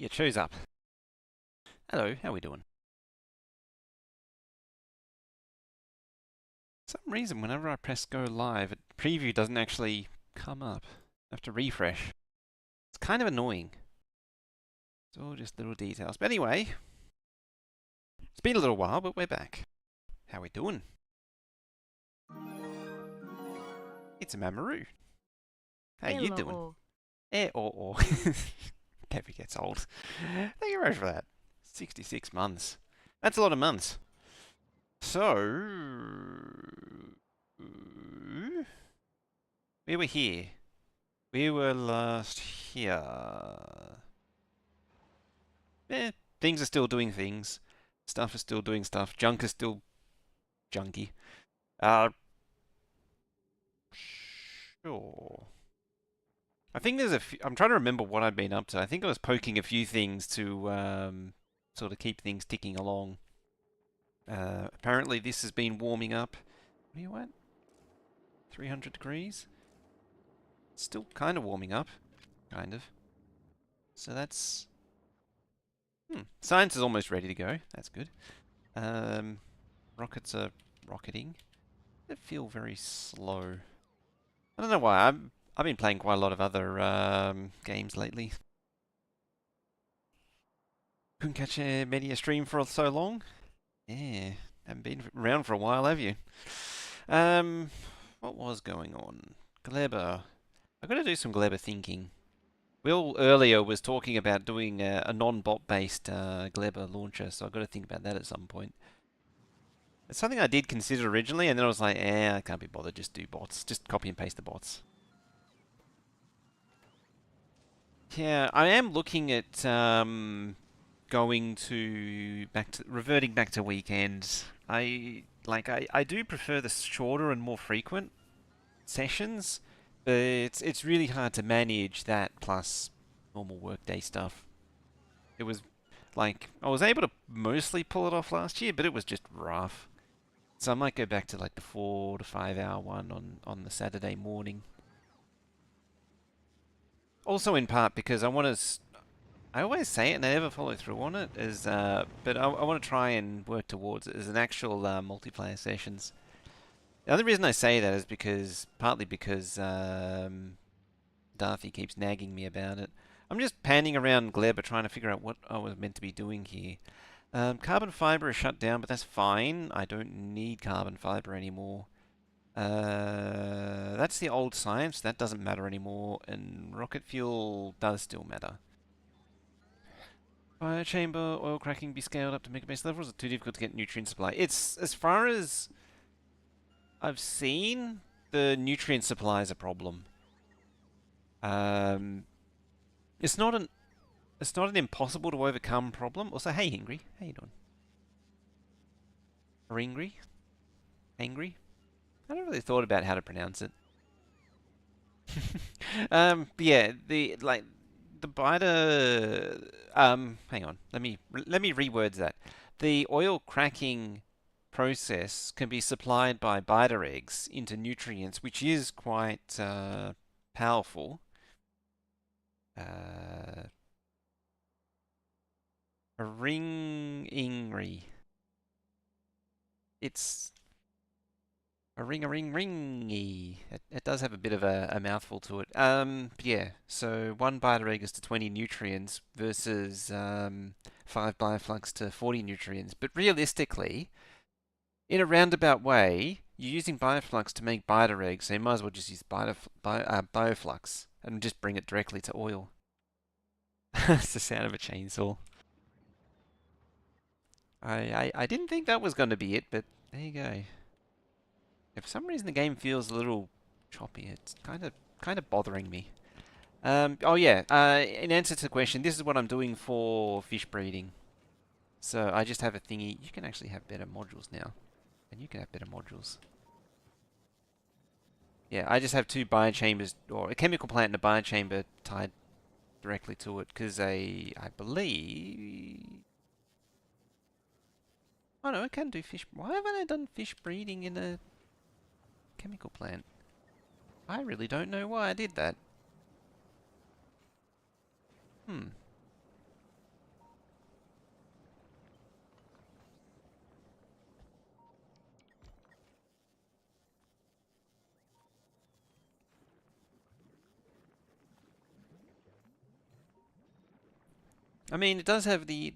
Yeah, choose up. Hello, how we doing? For some reason, whenever I press go live, preview doesn't actually come up. I have to refresh. It's kind of annoying. It's all just little details. But anyway, it's been a little while, but we're back. How we doing? It's a Mamaroo. How you doing? Hello. Or. Never gets old. Thank you very much for that. 66 months. That's a lot of months. So, we were here. We were last here. Eh, things are still doing things. Stuff is still doing stuff. Junk is still junky. Uh, sure. I think there's a few, I'm trying to remember what I've been up to. I think I was poking a few things to sort of keep things ticking along. Apparently this has been warming up. Where you at? 300 degrees? Still kind of warming up. Kind of. So that's... Science is almost ready to go. That's good. Um, rockets are rocketing. They feel very slow. I don't know why. I've been playing quite a lot of other games lately. Couldn't catch many a stream for so long. Yeah, haven't been around for a while, have you? Um, what was going on? Glebber. I've got to do some Glebber thinking. Will earlier was talking about doing a non-bot based Glebber launcher, so I've got to think about that at some point. It's something I did consider originally, and then I was like, I can't be bothered, just do bots. Just copy and paste the bots. Yeah, I am looking at going to reverting back to weekends. I do prefer the shorter and more frequent sessions, but it's really hard to manage that plus normal workday stuff. It was like I was able to mostly pull it off last year, but it was just rough. So I might go back to like the 4 to 5 hour one on the Saturday morning. Also in part because I want to I always say it and I never follow through on it, but I want to try and work towards it as an actual multiplayer sessions. The other reason I say that is partly because Darthy keeps nagging me about it. I'm just panning around Glebber trying to figure out what I was meant to be doing here. Carbon fiber is shut down, but that's fine. I don't need carbon fiber anymore. That's the old science. That doesn't matter anymore, and rocket fuel does still matter. Biochamber oil cracking be scaled up to megabase levels. It's too difficult to get nutrient supply. It's as far as I've seen, the nutrient supply is a problem. Um, it's not an impossible to overcome problem. Also, hey, Angry, how you doing? Or Angry? Angry? I never really thought about how to pronounce it. Yeah, the biter. Hang on. Let me reword that. The oil cracking process can be supplied by biter eggs into nutrients, which is quite powerful. Uh, a ring ingry. It's a ring ringy. It does have a bit of a mouthful to it. Yeah. So one biter egg is to 20 nutrients versus 5 bioflux to 40 nutrients. But realistically, in a roundabout way, you're using bioflux to make biter eggs, so you might as well just use bioflux and just bring it directly to oil. It's the sound of a chainsaw. I didn't think that was going to be it, but there you go. Yeah, for some reason the game feels a little choppy. It's kind of bothering me. Oh yeah. In answer to the question, this is what I'm doing for fish breeding. So I just have a thingy. You can actually have better modules now, and you can have better modules. Yeah, I just have two biochambers, or a chemical plant and a biochamber tied directly to it, because I believe. Oh no, I can do fish. Why haven't I done fish breeding in a chemical plant? I really don't know why I did that. Hmm. I mean, it does have the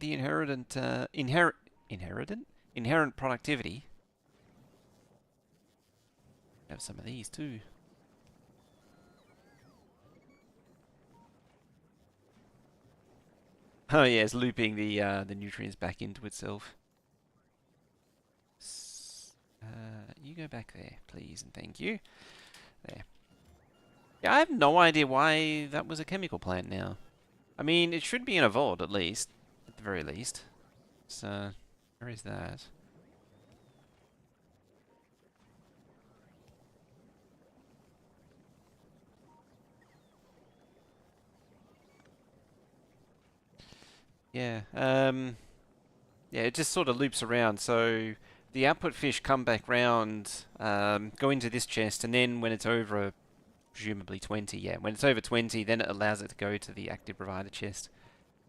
inherent productivity. Have some of these too. Oh yeah, it's looping the nutrients back into itself. You go back there, please, and thank you. There. Yeah, I have no idea why that was a chemical plant now. I mean, it should be in a vault at least, at the very least. So, where is that? Yeah, yeah, it just sort of loops around. So the output fish come back round, go into this chest, and then when it's over, presumably 20, yeah, when it's over 20, then it allows it to go to the active provider chest,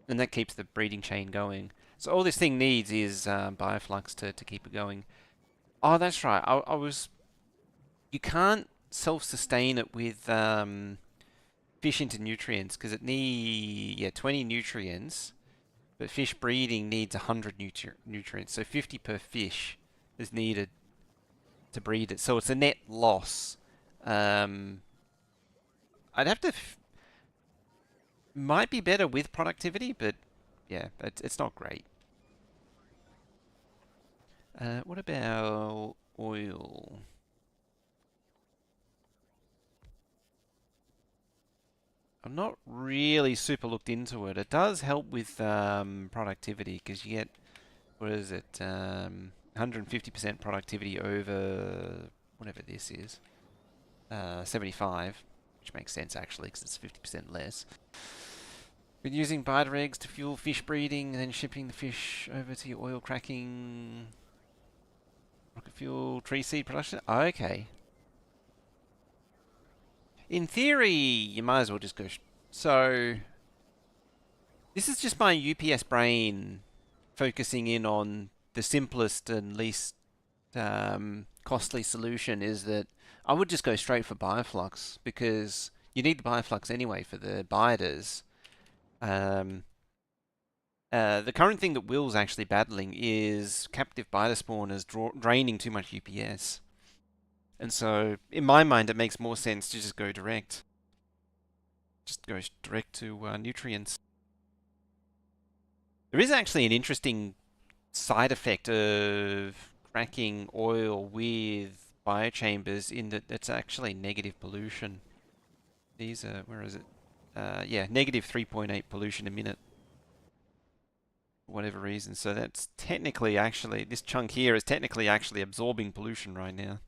and that keeps the breeding chain going. So all this thing needs is bioflux to keep it going. Oh, that's right. I was. You can't self-sustain it with fish into nutrients because it need 20 nutrients. But fish breeding needs 100 nutrients, so 50 per fish is needed to breed it. So it's a net loss. Um, I'd have to. Might be better with productivity, but yeah, it's not great. What about oil? I'm not really super looked into it. It does help with productivity because you get, what is it, 150% productivity over whatever this is. 75, which makes sense actually because it's 50% less. Been using biter eggs to fuel fish breeding and then shipping the fish over to your oil cracking rocket fuel tree seed production. Oh, okay. In theory, you might as well just go. So, this is just my UPS brain focusing in on the simplest and least costly solution is that I would just go straight for bioflux because you need the bioflux anyway for the biters. Um, the current thing that Will's actually battling is captive biter spawners draining too much UPS. And so, in my mind, it makes more sense to just go direct. Just go direct to nutrients. There is actually an interesting side effect of cracking oil with biochambers in that it's actually negative pollution. These are, where is it? Yeah, negative 3.8 pollution a minute. For whatever reason. So that's technically actually, this chunk here is technically actually absorbing pollution right now,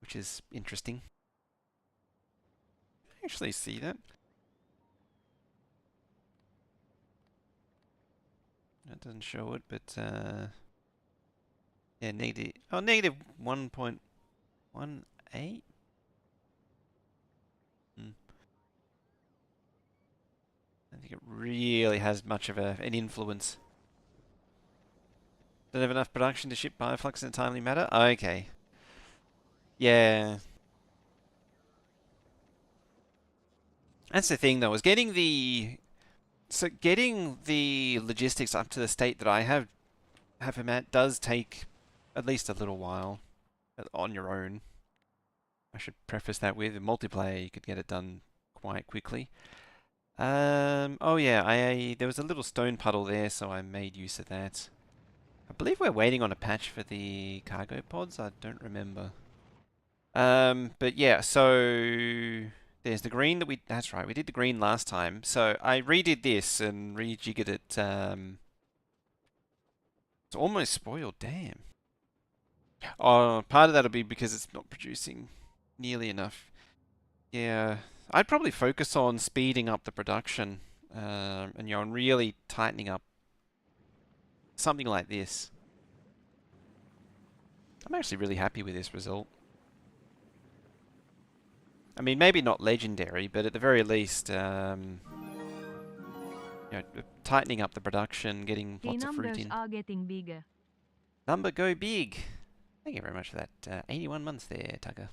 which is interesting. Actually see that. That doesn't show it, but yeah, negative 1.18. Hmm. I think it really has much of an influence. Don't have enough production to ship bioflux in a timely manner? Okay. Yeah. That's the thing though, is getting the logistics up to the state that I have him at does take at least a little while on your own. I should preface that with in multiplayer you could get it done quite quickly. Oh yeah, there was a little stone puddle there, so I made use of that. I believe we're waiting on a patch for the cargo pods. I don't remember. But yeah, so there's the green that that's right, we did the green last time. So I redid this and rejiggered it. It's almost spoiled, damn. Oh, part of that'll be because it's not producing nearly enough. Yeah, I'd probably focus on speeding up the production, and you know, and really tightening up something like this. I'm actually really happy with this result. I mean, maybe not legendary, but at the very least, you know, tightening up the production, getting The lots of fruit numbers in. are getting bigger. Number go big. Thank you very much for that. 81 months there, Tucker.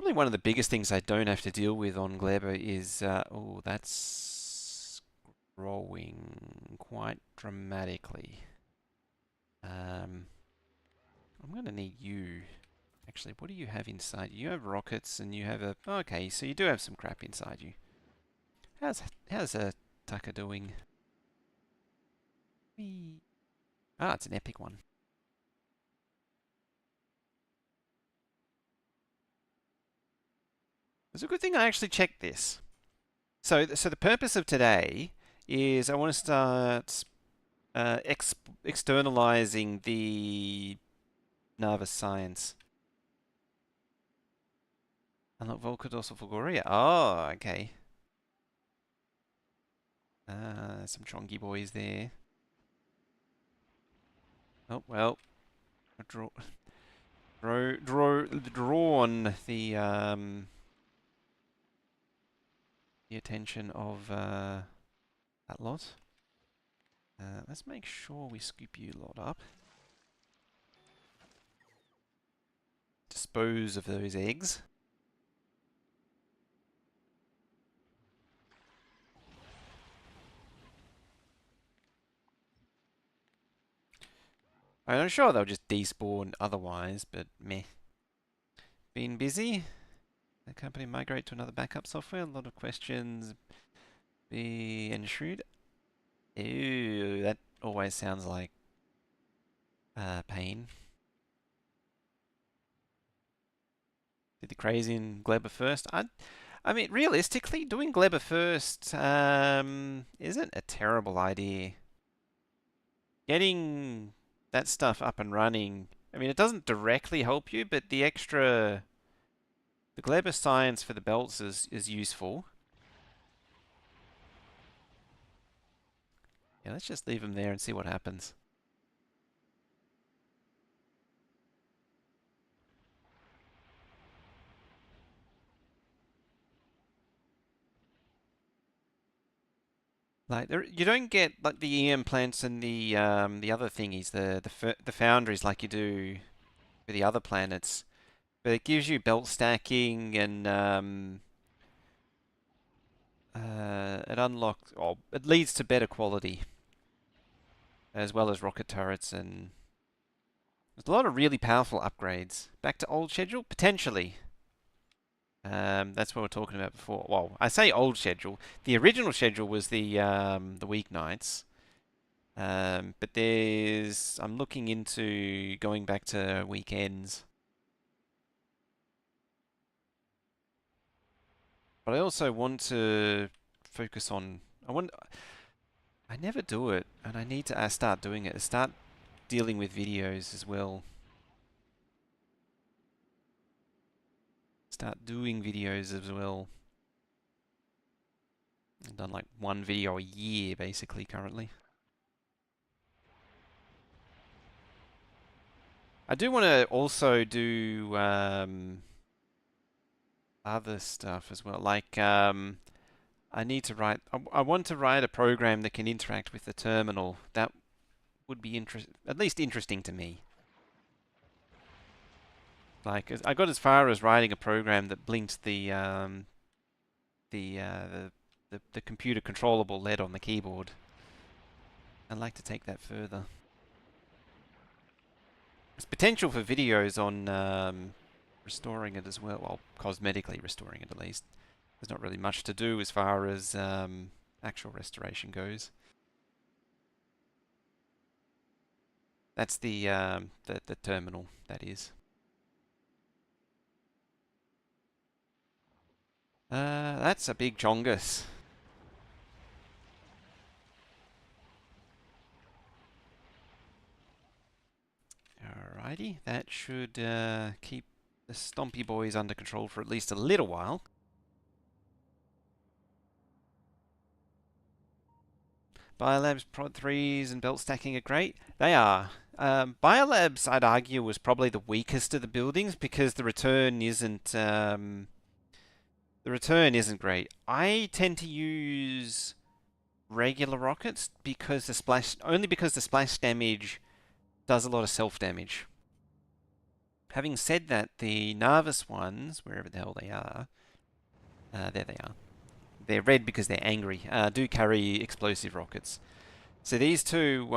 Probably one of the biggest things I don't have to deal with on Gleba is, oh, that's growing quite dramatically. Um, I'm going to need you. Actually, what do you have inside you? You have rockets and you have a... Okay, so you do have some crap inside you. How's Tucker doing? Whee. Ah, it's an epic one. It's a good thing I actually checked this. So the purpose of today is I want to start externalizing the Nervous Science. Unlock Volcados of Fulgoria. Oh, okay. Some chongy boys there. Oh, well. Drawn the attention of that lot. Let's make sure we scoop you lot up. Dispose of those eggs. I'm sure they'll just despawn otherwise, but meh. Been busy? The company migrate to another backup software? A lot of questions be ensued. Ew, that always sounds like pain. Did the crazy in Gleba first? I mean, realistically, doing Gleba first isn't a terrible idea. Getting that stuff up and running, I mean, it doesn't directly help you, but the Gleba science for the belts is useful. Yeah, let's just leave them there and see what happens. Like you don't get like the EM plants and the other thingies, the foundries like you do for the other planets, but it gives you belt stacking and it unlocks, or it leads to better quality as well as rocket turrets, and there's a lot of really powerful upgrades. Back to old schedule potentially. That's what we are talking about before. Well, I say old schedule. The original schedule was the weeknights. But I'm looking into going back to weekends. But I also want to focus on, I never do it, and I need to start doing it. Start dealing with videos as well. Start doing videos as well. I've done like one video a year basically currently. I do want to also do other stuff as well. Like I need to write. I want to write a program that can interact with the terminal. That would be at least interesting to me. Like I got as far as writing a program that blinked the uh, the computer controllable LED on the keyboard. I'd like to take that further. There's potential for videos on restoring it as well. Well, cosmetically restoring it at least. There's not really much to do as far as actual restoration goes. That's the terminal, that is. That's a big chongus. Alrighty, that should keep the stompy boys under control for at least a little while. Biolabs, Prod 3s, and belt stacking are great. They are. Biolabs, I'd argue, was probably the weakest of the buildings because the return isn't great. I tend to use regular rockets because only because the splash damage does a lot of self damage. Having said that, the Narvis ones, wherever the hell they are, there they are. They're red because they're angry. Do carry explosive rockets. So these two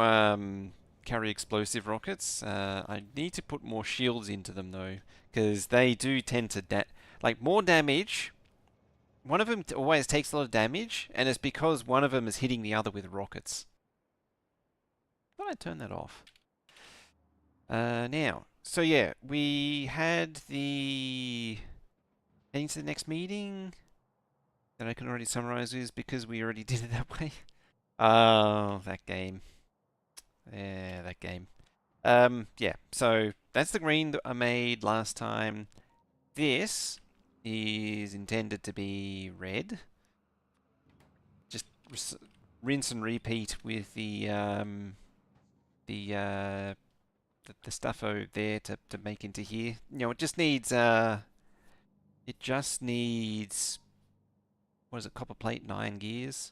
carry explosive rockets. I need to put more shields into them though, because they do tend to like more damage. One of them always takes a lot of damage, and it's because one of them is hitting the other with rockets. Why don't I turn that off? Now, so yeah, we had the heading to the next meeting that I can already summarize is because we already did it that way. Oh, that game. Yeah, that game. Yeah, so that's the green that I made last time. This is intended to be red. Just rinse and repeat with the the stuff over there to make into here. You know, it just needs what is it, copper plate and iron gears.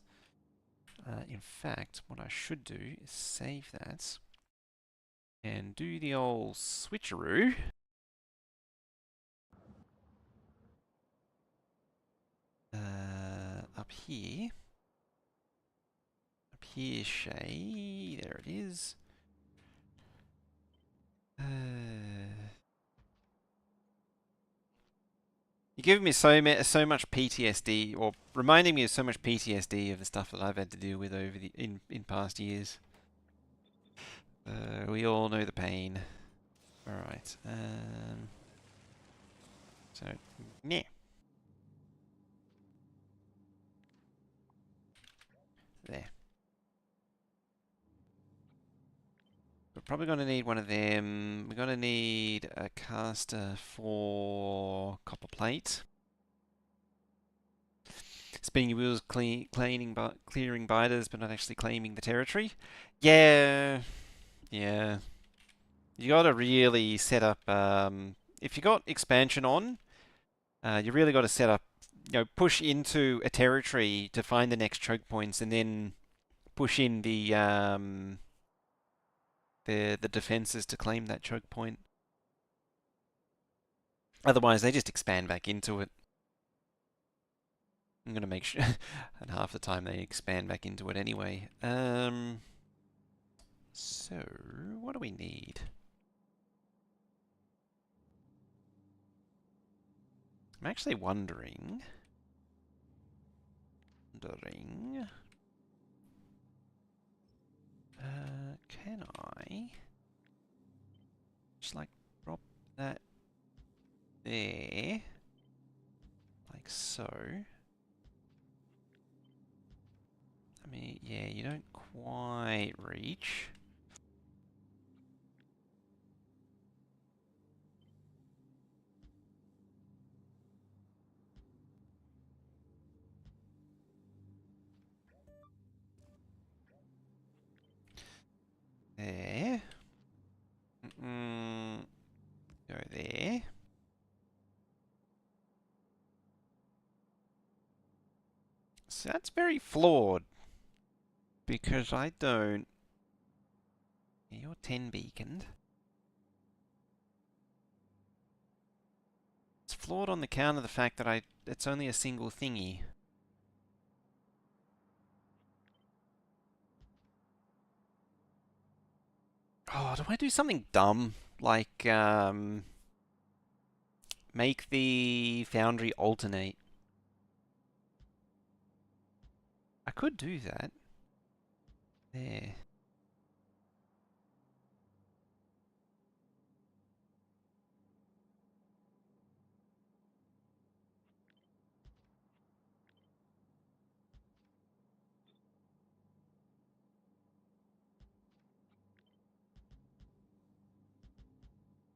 In fact, what I should do is save that and do the old switcheroo. Up here. Up here, Shay. There it is. You're giving me so much PTSD, or reminding me of so much PTSD of the stuff that I've had to deal with over the in past years. We all know the pain. All right. So, yeah. There. We're probably going to need one of them. We're going to need a caster for copper plate. Spinning your wheels, clearing biters, but not actually claiming the territory. Yeah, yeah. You got to really set up. If you got expansion on, you really got to set up. You know, push into a territory to find the next choke points, and then push in the defenses to claim that choke point. Otherwise, they just expand back into it. I'm gonna make sure, and half the time they expand back into it anyway. So what do we need? I'm actually wondering. Can I just like drop that there, like so? I mean, yeah, you don't quite reach. There. Go there. So that's very flawed because I don't. Yeah, you're 10 beaconed. It's flawed on the count of the fact that it's only a single thingy. Oh, do I do something dumb? Like, make the foundry alternate. I could do that. There.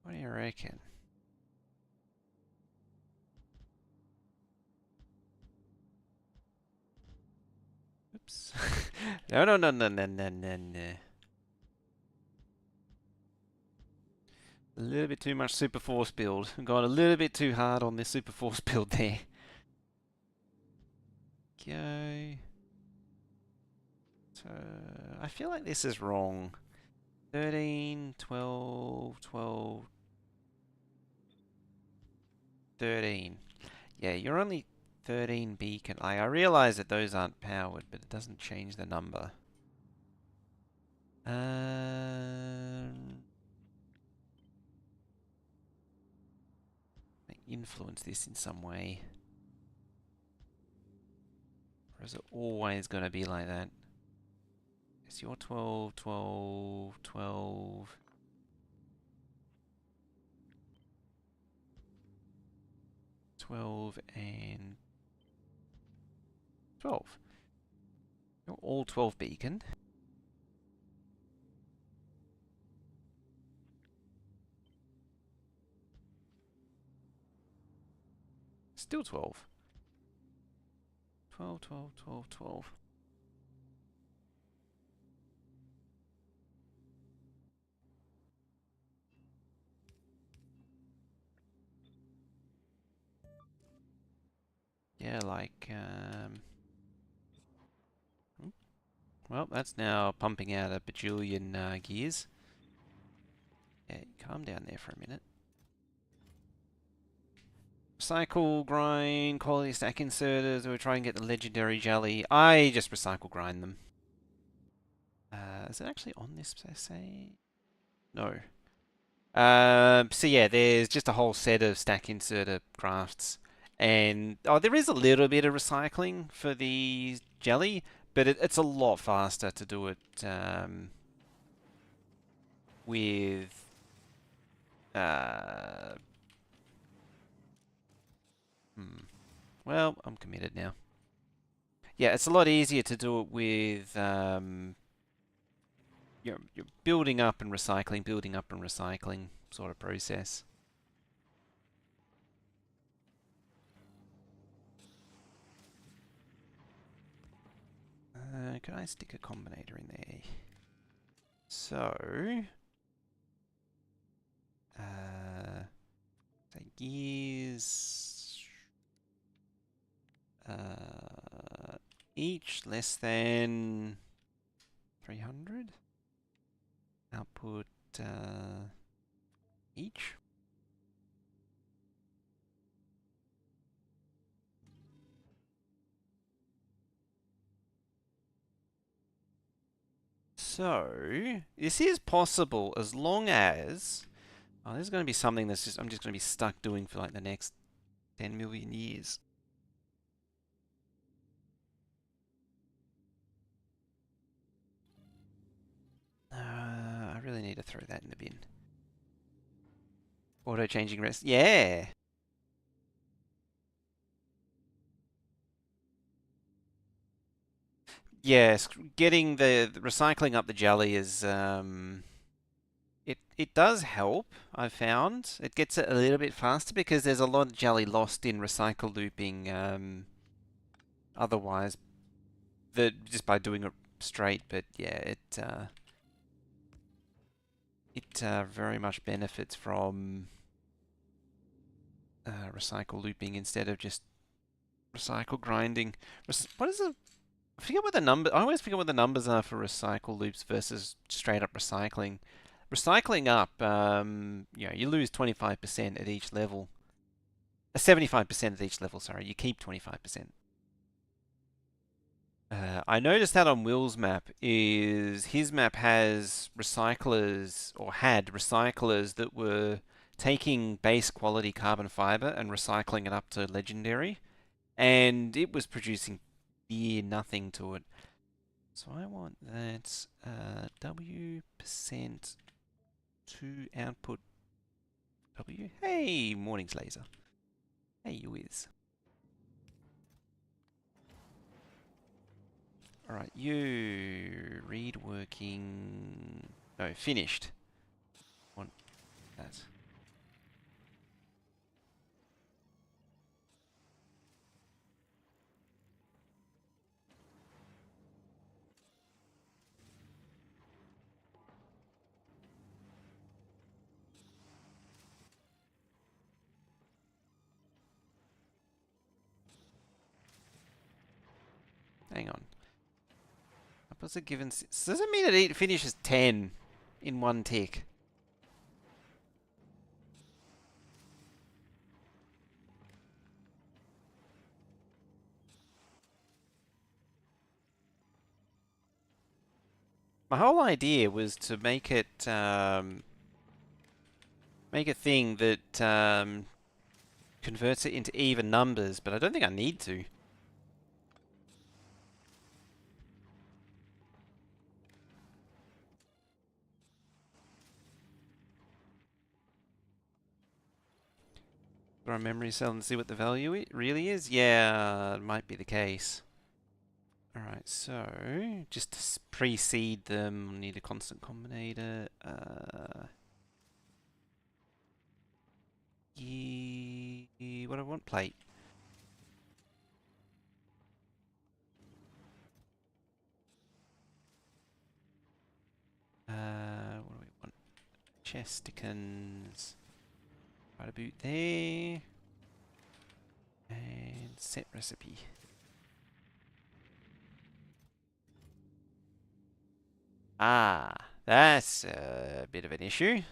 What do you reckon? Oops. No, no, no, no, no, no, no, no. A little bit too much super force build. Got a little bit too hard on this super force build there. Go. So, I feel like this is wrong. 13, 12, 12. 13. Yeah, you're only 13 beacon. I realize that those aren't powered, but it doesn't change the number. Influence this in some way. Or is it always going to be like that? It's your 12, 12, 12. 12 and 12. You're all 12 beacon. Still 12. 12, 12, 12, 12. Yeah, like, well, that's now pumping out a bajillion gears. Yeah, calm down there for a minute. Recycle, grind, quality stack inserters. We're trying to get the legendary jelly. I just recycle grind them. Is it actually on this per se? No. So yeah, there's just a whole set of stack inserter crafts. And, oh, there is a little bit of recycling for the jelly, but it's a lot faster to do it with... Uh, well, I'm committed now. Yeah, it's a lot easier to do it with... you're building up and recycling sort of process. Could I stick a combinator in there? So, say gears, each less than 300. Output each. So, this is possible as long as... Oh, this is going to be something that's I'm just going to be stuck doing for like the next 10 million years. I really need to throw that in the bin. Auto-changing rest. Yeah! Yes, getting the recycling up the jelly is... It does help, I've found. It gets it a little bit faster because there's a lot of jelly lost in recycle looping otherwise. Just by doing it straight, but yeah, it very much benefits from recycle looping instead of just recycle grinding. What is it? I forget what the number. I always forget what the numbers are for recycle loops versus straight up recycling. Recycling up, you lose 25% at each level. 75% at each level. Sorry, you keep 25%. I noticed that on Will's map is his map has recyclers or had recyclers that were taking base quality carbon fiber and recycling it up to legendary, and it was producing near nothing to it. So I want that W percent to output W. Hey, mornings laser. Hey, you is. Alright, you read working. No, finished. Want that. Hang on. What's it given? Does it mean it finishes 10 in one tick? My whole idea was to make a thing that converts it into even numbers, but I don't think I need to. Throw a memory cell and see what the value it really is? Yeah, it might be the case. Alright, so just to pre-seed them, we'll need a constant combinator. What do I want? Plate. What do we want? Chesticans. Right about there. And set recipe. Ah, that's a bit of an issue.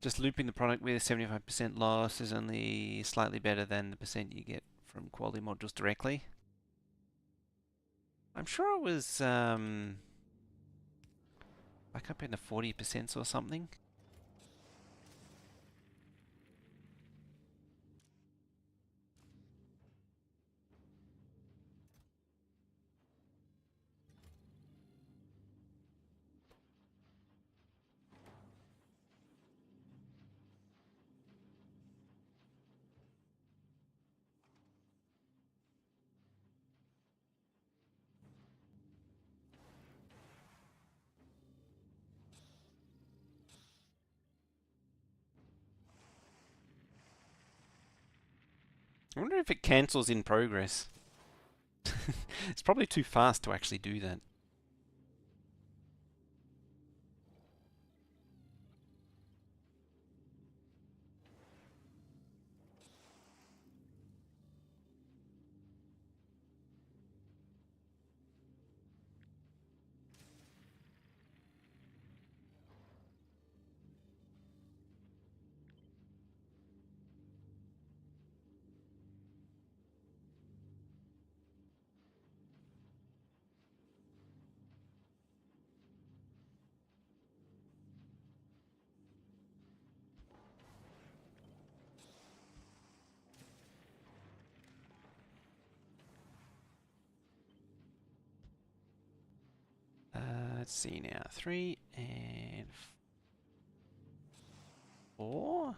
Just looping the product with 75% loss is only slightly better than the percent you get from quality modules directly. I'm sure it was back up in the 40% or something. I wonder if it cancels in progress. It's probably too fast to actually do that. Let's see now. 3 and 4.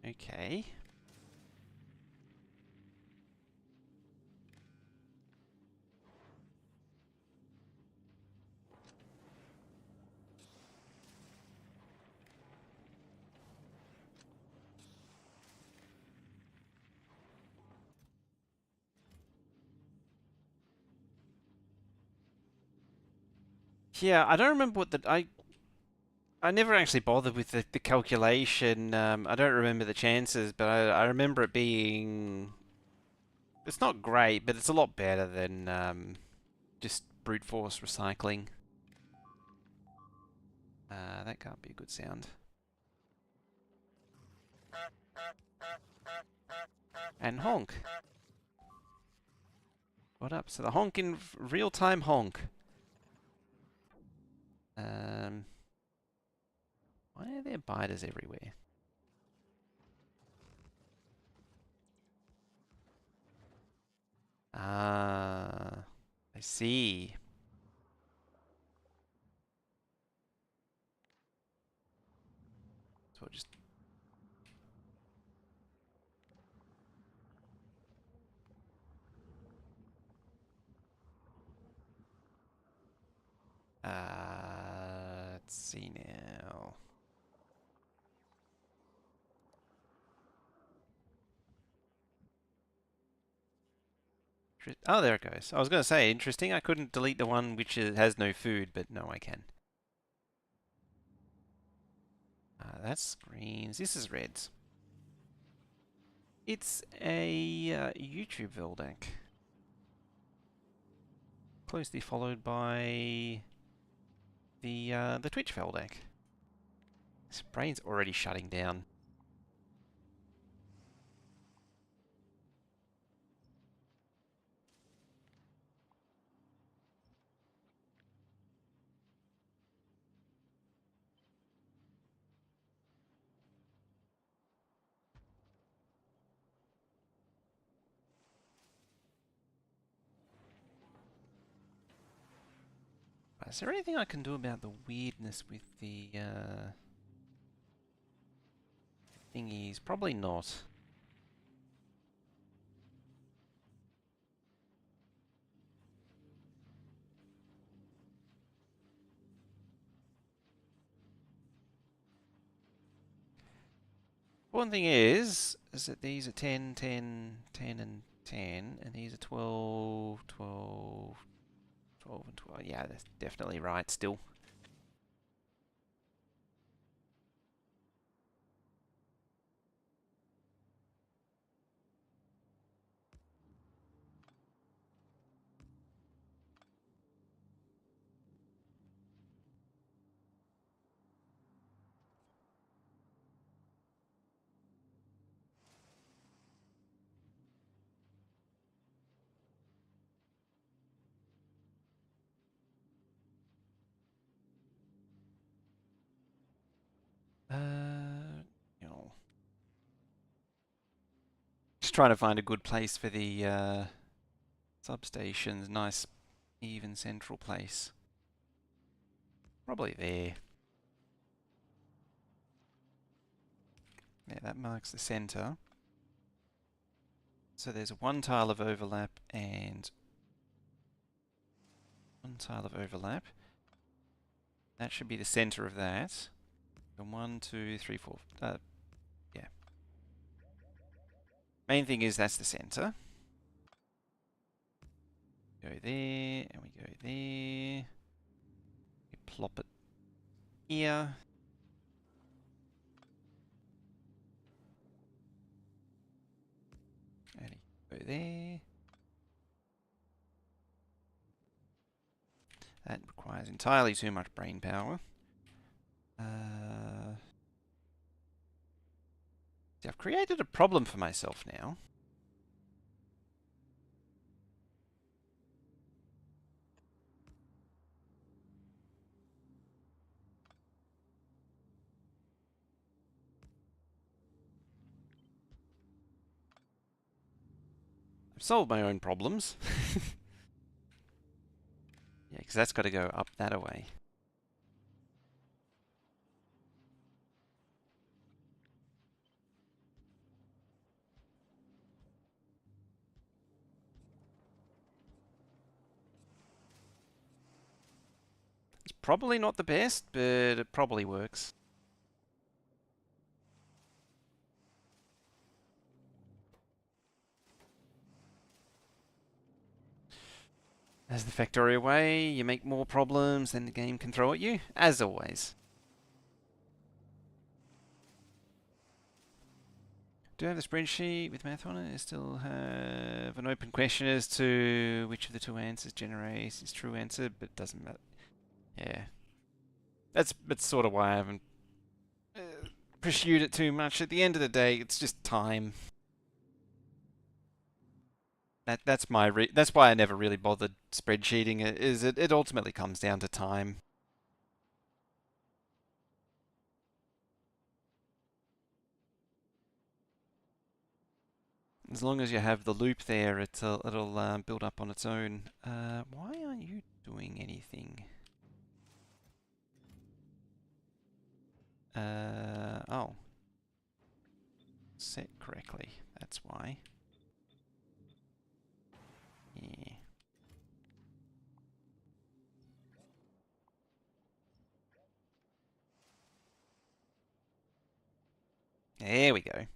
Okay. Yeah, I don't remember what I never actually bothered with the calculation. I don't remember the chances, but I remember it being. It's not great, but it's a lot better than just brute force recycling. That can't be a good sound. And honk. What up? So the honk in real-time honk. Um, why are there biters everywhere? Ah, I see. So just let's see now. Oh, there it goes. I was going to say, interesting. I couldn't delete the one which has no food, but no, I can. That's greens. This is reds. It's a YouTube Veldak. Closely followed by the Twitch Veldak. This brain's already shutting down. Is there anything I can do about the weirdness with the thingies? Probably not. One thing is that these are 10, 10, 10, and 10, and these are 12, 12, 12, and 12. Yeah, that's definitely right still. You know, just trying to find a good place for the substations. Nice, even central place. Probably there. Yeah, that marks the center. So there's one tile of overlap and one tile of overlap. That should be the center of that. And 1, 2, 3, 4. Yeah. Main thing is that's the center. Go there, and we go there. We plop it here. And go there. That requires entirely too much brain power. See, I've created a problem for myself now. I've solved my own problems. Yeah, because that's got to go up that way. It's probably not the best, but it probably works. As the Factorio way, you make more problems than the game can throw at you, as always. Do I have the spreadsheet with math on it? I still have an open question as to which of the two answers generates its true answer, but it doesn't matter. Yeah. That's sort of why I haven't pursued it too much. At the end of the day, it's just time. That's that's why I never really bothered spreadsheeting it. It ultimately comes down to time. As long as you have the loop there, it'll build up on its own. Why aren't you doing anything? Oh, set correctly. That's why. Yeah. There we go.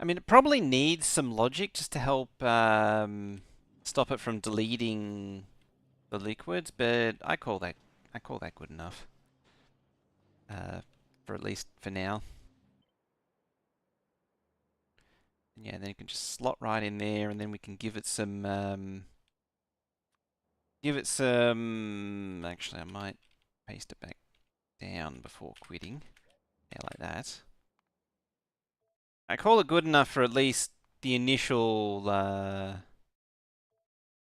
I mean, it probably needs some logic just to help stop it from deleting the liquids, but I call that good enough. For at least for now. And yeah, then you can just slot right in there, and then we can give it some. Actually, I might paste it back down before quitting. Yeah, like that. I call it good enough for at least the initial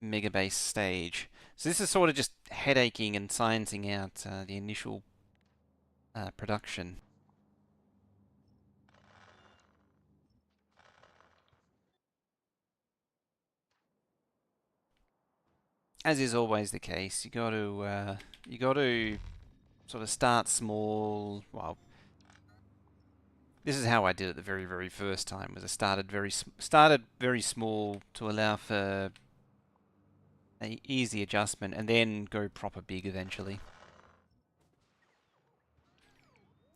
Megabase stage. So this is sort of just headaching and sciencing out the initial production. As is always the case, you got to sort of start small. Well, this is how I did it the very very first time. Was I started very small to allow for a easy adjustment, and then go proper big eventually,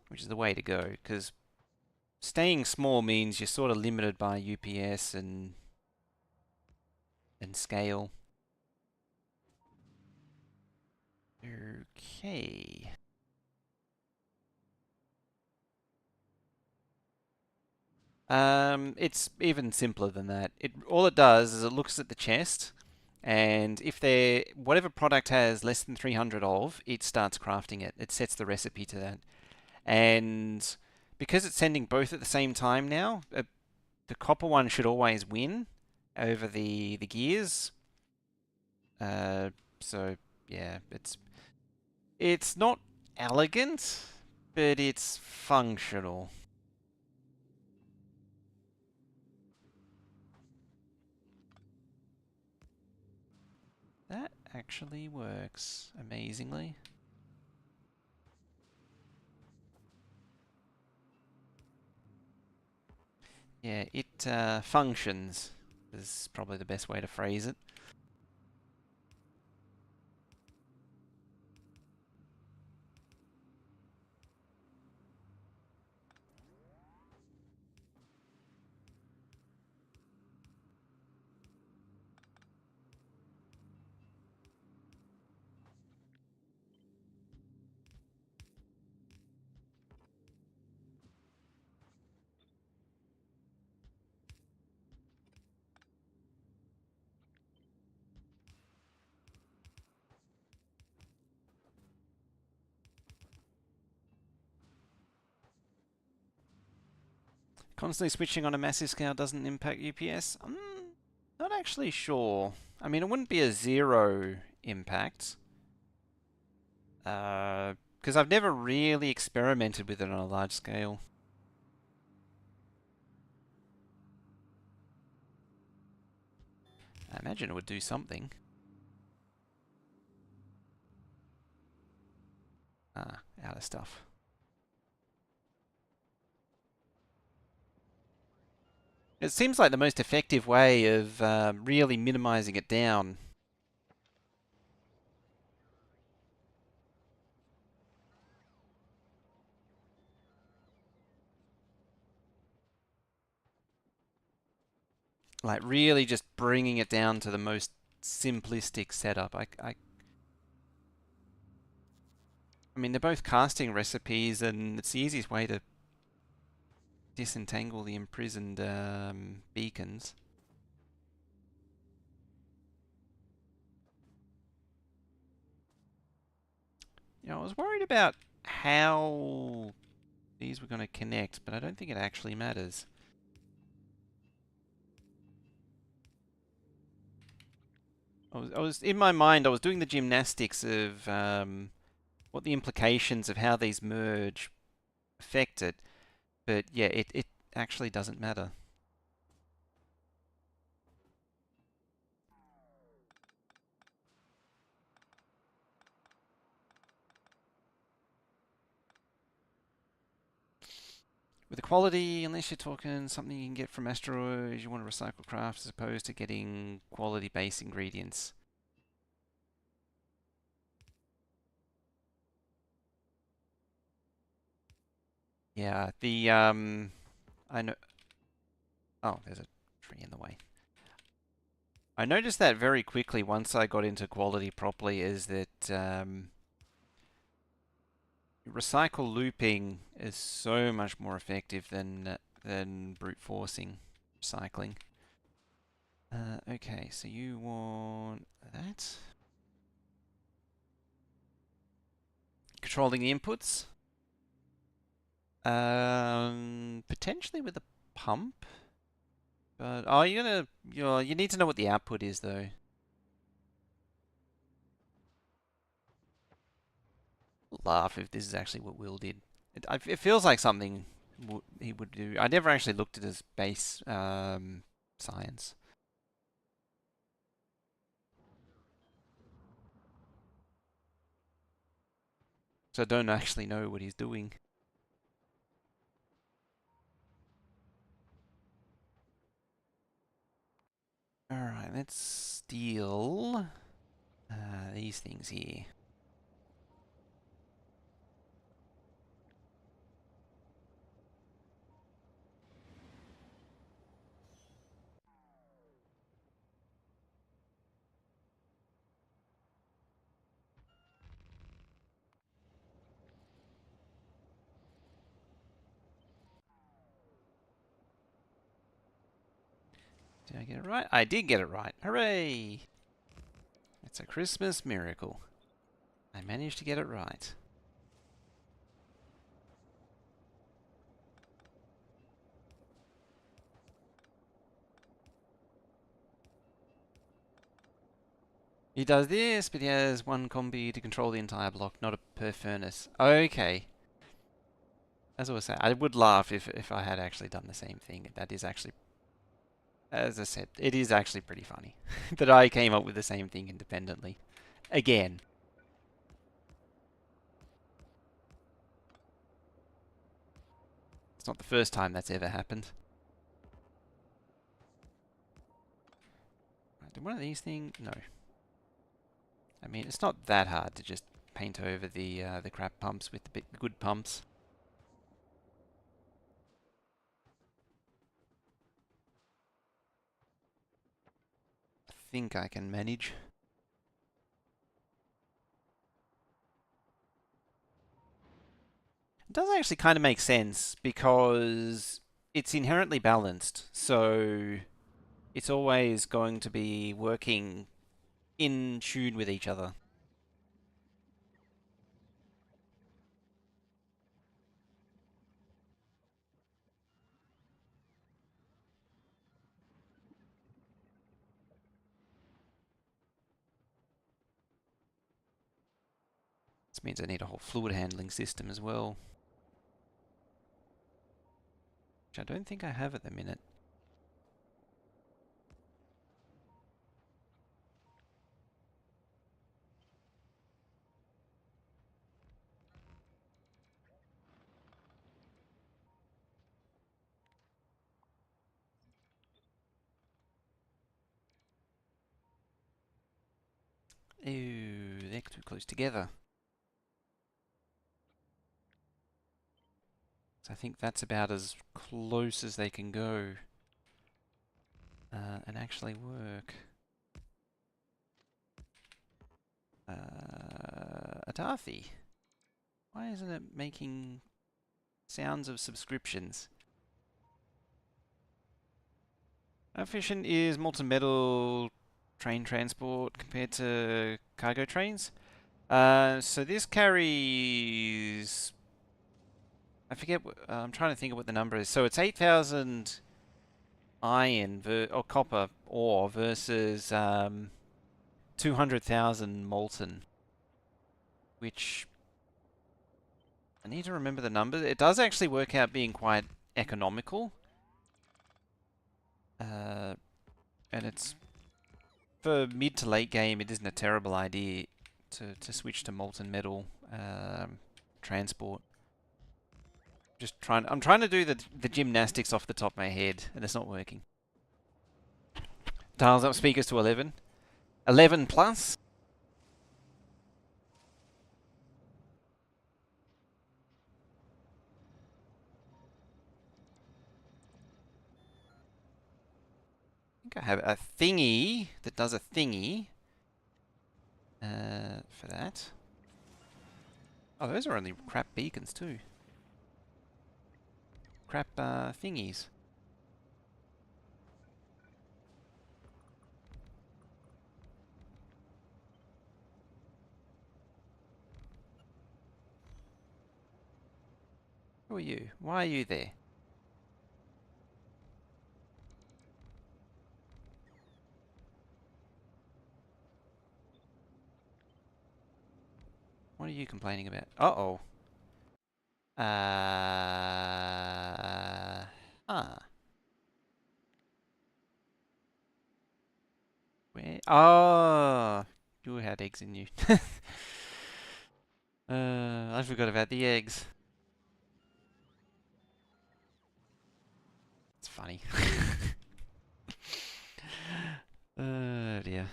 which is the way to go. Because staying small means you're sort of limited by UPS and scale. Okay. It's even simpler than that. All it does is it looks at the chest, and if there whatever product has less than 300 of, it starts crafting it. It sets the recipe to that, and because it's sending both at the same time now, the copper one should always win over the gears. Uh, so yeah, it's not elegant, but it's functional. That actually works amazingly. Yeah, it functions is probably the best way to phrase it. Constantly switching on a massive scale doesn't impact UPS? I'm not actually sure. I mean, it wouldn't be a zero impact. Because I've never really experimented with it on a large scale. I imagine it would do something. Ah, out of stuff. It seems like the most effective way of really minimizing it down. Like really just bringing it down to the most simplistic setup. I mean, they're both casting recipes, and it's the easiest way to disentangle the imprisoned beacons. I was worried about how these were going to connect, but I don't think it actually matters. I was in my mind, I was doing the gymnastics of what the implications of how these merge affect it, but yeah, it actually doesn't matter. With the quality, unless you're talking something you can get from asteroids, you want to recycle craft as opposed to getting quality base ingredients. Yeah, I know. Oh, there's a tree in the way. I noticed that very quickly once I got into quality properly is that recycle looping is so much more effective than brute forcing recycling. Okay, so you want that. Controlling the inputs. Potentially with a pump. But oh, you need to know what the output is though. laugh if this is actually what Will did. It feels like something he would do. I never actually looked at his base science. So I don't actually know what he's doing. Alright, let's steal these things here. Did I get it right? I did get it right. Hooray! It's a Christmas miracle. I managed to get it right. He does this, but he has one combi to control the entire block, not a per furnace. Okay. As I was saying, I would laugh if I had actually done the same thing. That is actually, as I said, it is actually pretty funny that I came up with the same thing independently. Again. It's not the first time that's ever happened. Right, did one of these things? No. I mean, it's not that hard to just paint over the crap pumps with the good pumps. I think I can manage. It does actually kind of make sense because it's inherently balanced, so it's always going to be working in tune with each other. This means I need a whole fluid handling system as well, which I don't think I have at the minute. Ew, they're too close together. So I think that's about as close as they can go and actually work. Adarthi, why isn't it making sounds of subscriptions? How efficient is molten metal train transport compared to cargo trains? So this carries... I forget, I'm trying to think of what the number is. So it's 8,000 iron or copper ore versus 200,000 molten, which I need to remember the numbers. It does actually work out being quite economical. And it's, for mid to late game, it isn't a terrible idea to switch to molten metal transport. I'm trying to do the gymnastics off the top of my head, and it's not working. Dials up speakers to 11. 11 plus. I think I have a thingy that does a thingy for that. Oh, those are only crap beacons too. Crap thingies. Who are you? Why are you there? What are you complaining about? Uh-oh. Huh. Where? Oh, you had eggs in you. I forgot about the eggs. It's funny. Dear.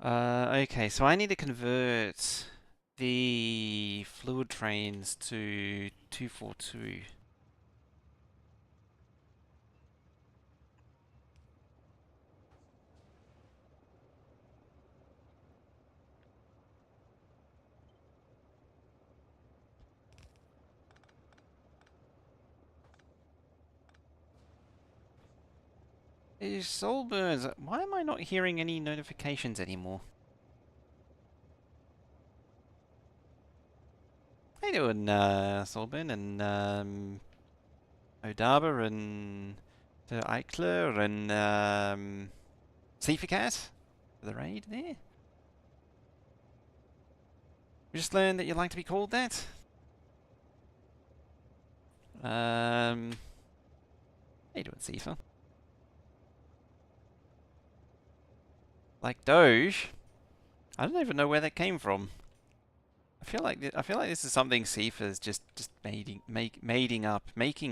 Okay, so I need to convert the fluid trains to 242. Soulburns, why am I not hearing any notifications anymore? How you doing, Soulburn and Odaba and the Eichler and Seafacat for the raid there? We just learned that you like to be called that. How you doing, Seafa? Like Doge? I don't even know where that came from. I feel like this is something Sifa's just making up, telling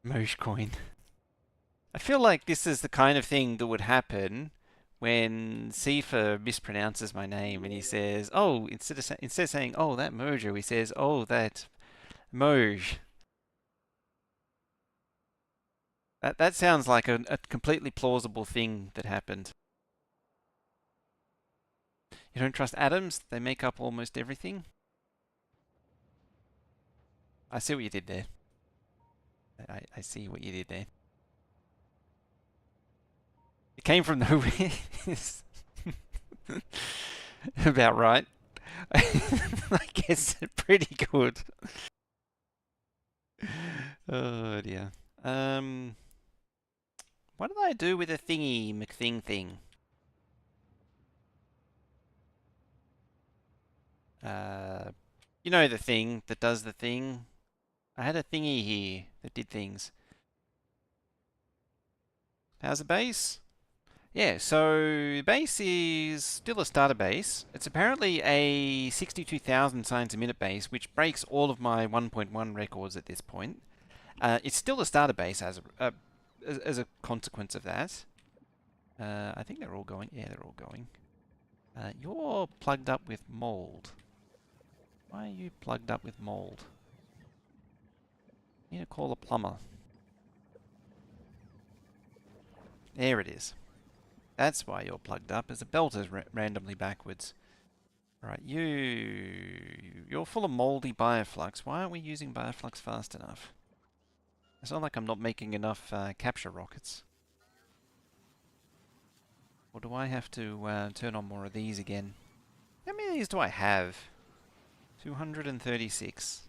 Mojcoin. I feel like this is the kind of thing that would happen when Sifa mispronounces my name and he says, "Oh," instead of saying, "Oh, that Mojo," he says, "Oh, that Moj." That sounds like a completely plausible thing that happened. You don't trust atoms? They make up almost everything. I see what you did there. I see what you did there. It came from nowhere. About right. I guess pretty good. Oh dear. What did I do with the thingy McThing thing? Uh, you know the thing that does the thing. I had a thingy here that did things. How's the base? Yeah, so base is still a starter base. It's apparently a 62,000 signs a minute base, which breaks all of my 1.1 records at this point. It's still a starter base as a consequence of that. I think they're all going. Yeah, they're all going. You're plugged up with mold. Why are you plugged up with mold? You need to call a plumber. There it is. That's why you're plugged up, as the belt is randomly backwards. Alright, you're full of moldy bioflux. Why aren't we using bioflux fast enough? It's not like I'm not making enough capture rockets. Or do I have to turn on more of these again? How many of these do I have? 236.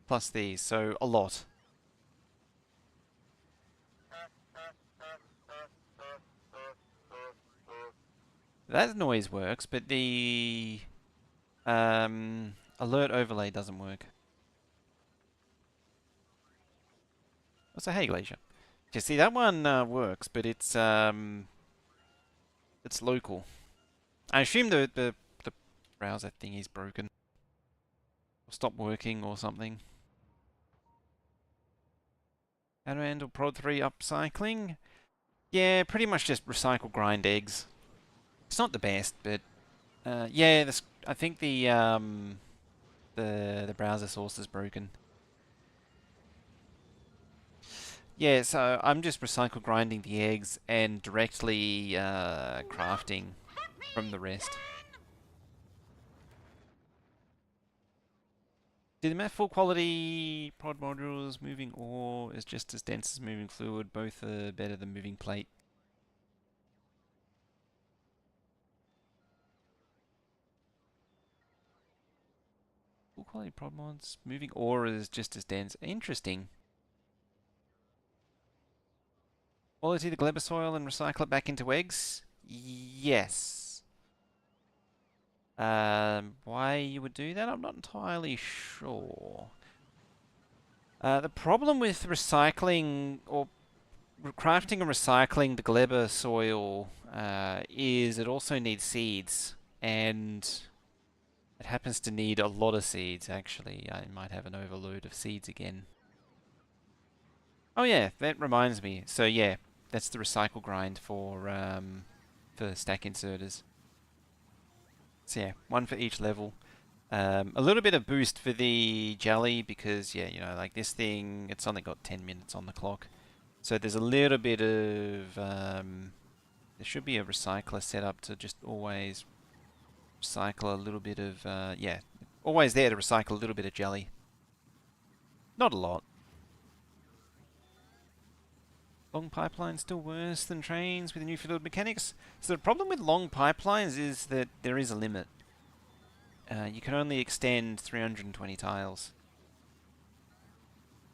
Plus these, so a lot. That noise works, but the alert overlay doesn't work. What's a hay glacier? You see, that one works, but it's local. I assume the browser thing is broken. Or stopped working or something. How to handle Prod 3 upcycling? Yeah, pretty much just recycle grind eggs. It's not the best, but yeah, I think the browser source is broken. Yeah, so I'm just recycle grinding the eggs and directly crafting from the rest. Do the full quality prod modules moving ore is just as dense as moving fluid? Both are better than moving plate. Full quality prod mods, moving ore is just as dense. Interesting. Quality the Gleba soil and recycle it back into eggs? Yes. Why you would do that, I'm not entirely sure. The problem with recycling or crafting and recycling the Gleba soil is it also needs seeds, and it happens to need a lot of seeds, actually. I might have an overload of seeds again. Oh yeah, that reminds me. So yeah, that's the recycle grind for stack inserters. So yeah, one for each level. A little bit of boost for the jelly because yeah, you know, like this thing, it's only got 10 minutes on the clock. So there's a little bit of there should be a recycler set up to just always recycle a little bit of yeah, always there to recycle a little bit of jelly. Not a lot. Long pipelines still worse than trains with the new field mechanics. So the problem with long pipelines is that there is a limit. You can only extend 320 tiles.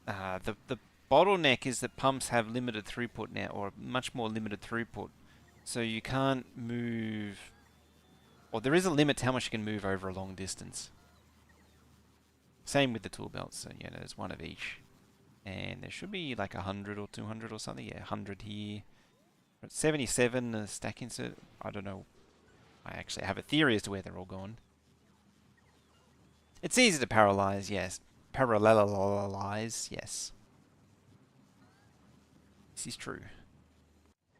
The bottleneck is that pumps have limited throughput now, or much more limited throughput. So you can't move, or there is a limit to how much you can move over a long distance. Same with the tool belts, so yeah, there's one of each. And there should be like 100 or 200 or something. Yeah, 100 here. 77 stack insert. I don't know. I actually have a theory as to where they're all gone. It's easy to parallelize, yes. Parallelize, yes. This is true.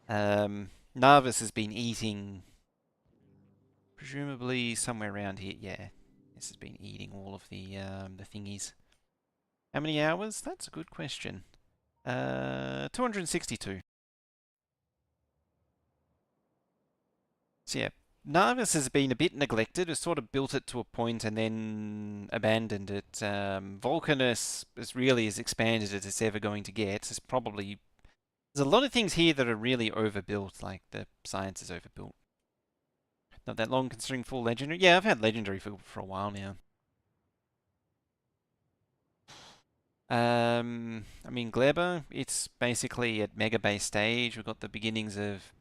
Narvis has been eating, presumably somewhere around here. Yeah, this has been eating all of the thingies. How many hours? That's a good question. 262. So yeah, Narvis has been a bit neglected. We've sort of built it to a point and then abandoned it. Vulcanus is really as expanded as it's ever going to get. It's probably there's a lot of things here that are really overbuilt, like the science is overbuilt. Not that long considering full legendary. Yeah, I've had legendary for a while now. I mean, Gleba, it's basically at Megabase stage. We've got the beginnings of.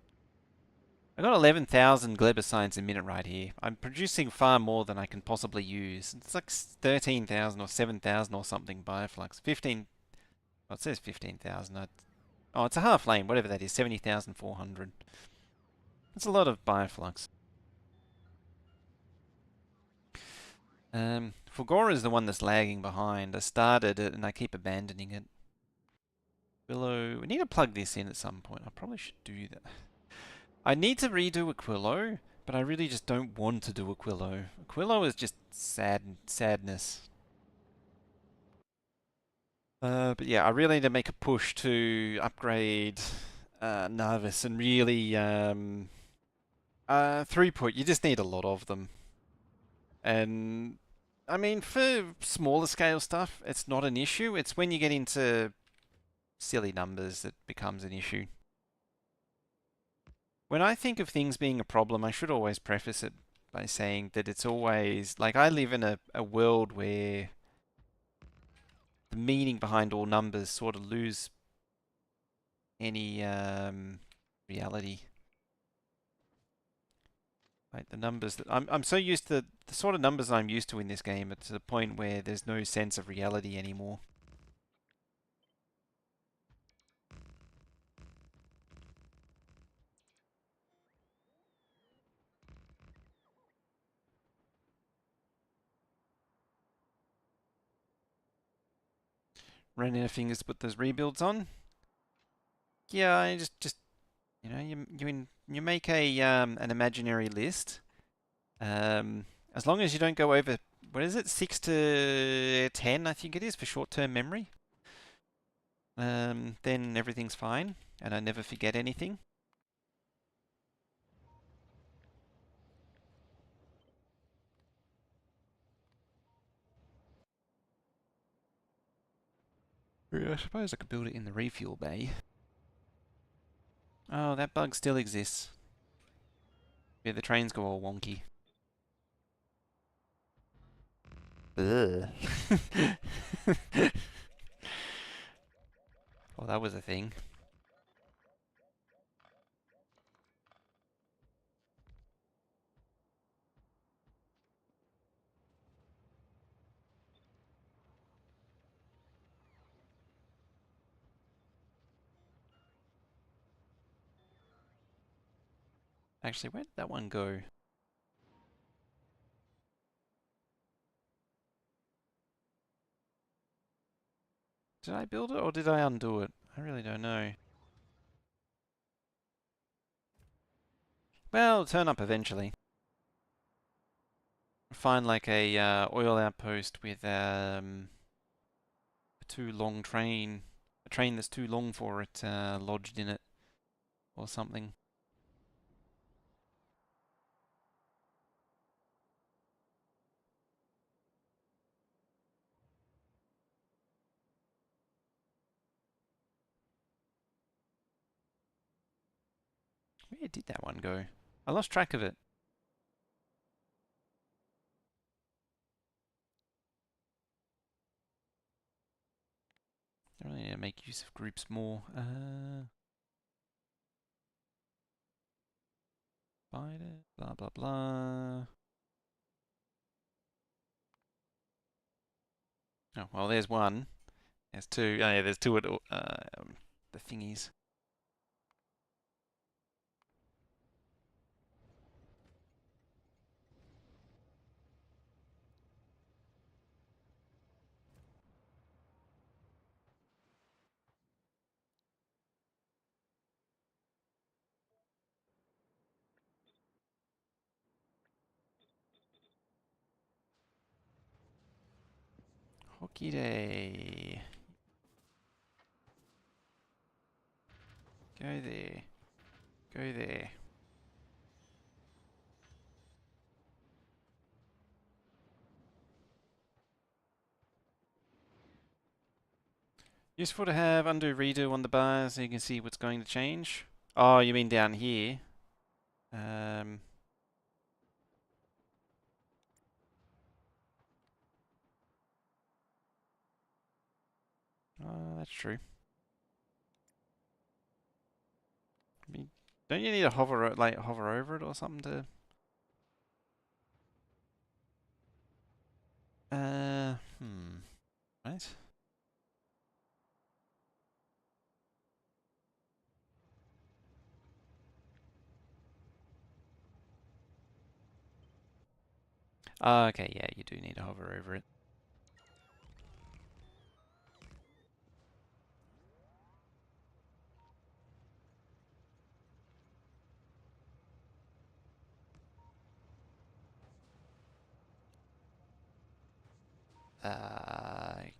I've got 11,000 Gleba science a minute right here. I'm producing far more than I can possibly use. It's like 13,000 or 7,000 or something Bioflux. 15. Well, it says 15,000. Oh, it's a half lane, whatever that is. 70,400. That's a lot of Bioflux. Fulgora is the one that's lagging behind. I started it and I keep abandoning it. Willow, we need to plug this in at some point. I probably should do that. I need to redo Aquilo, but I really just don't want to do Aquilo. Aquilo is just sadness. But yeah, I really need to make a push to upgrade Narvis and really throughput. You just need a lot of them. And I mean, for smaller scale stuff, it's not an issue. It's when you get into silly numbers that becomes an issue. When I think of things being a problem, I should always preface it by saying that it's always like I live in a world where the meaning behind all numbers sort of lose any reality. Like the numbers that I'm so used to the sort of numbers I'm used to in this game, to the point where there's no sense of reality anymore. Ran out of fingers to put those rebuilds on. Yeah, I just you know you make a an imaginary list. As long as you don't go over, what is it, 6 to 10, I think it is, for short-term memory. Then everything's fine, and I never forget anything. Yeah, I suppose I could build it in the refuel bay. Oh, that bug still exists. Yeah, the trains go all wonky. Ugh. Well, that was a thing. Actually, where did that one go? Did I build it or did I undo it? I really don't know. Well, it'll turn up eventually. Find like a oil outpost with a too long train, a train that's too long for it lodged in it or something. Where did that one go? I lost track of it. I really need to make use of groups more. Spider, blah blah blah. Oh well, there's one. There's two. Oh yeah, there's two at the thingies. Hockey day. Go there. Go there. Useful to have undo redo on the bar so you can see what's going to change. Oh, you mean down here? Um, oh, that's true. I mean, don't you need to hover over it or something to? Hmm. Right. Okay, yeah, you do need to hover over it.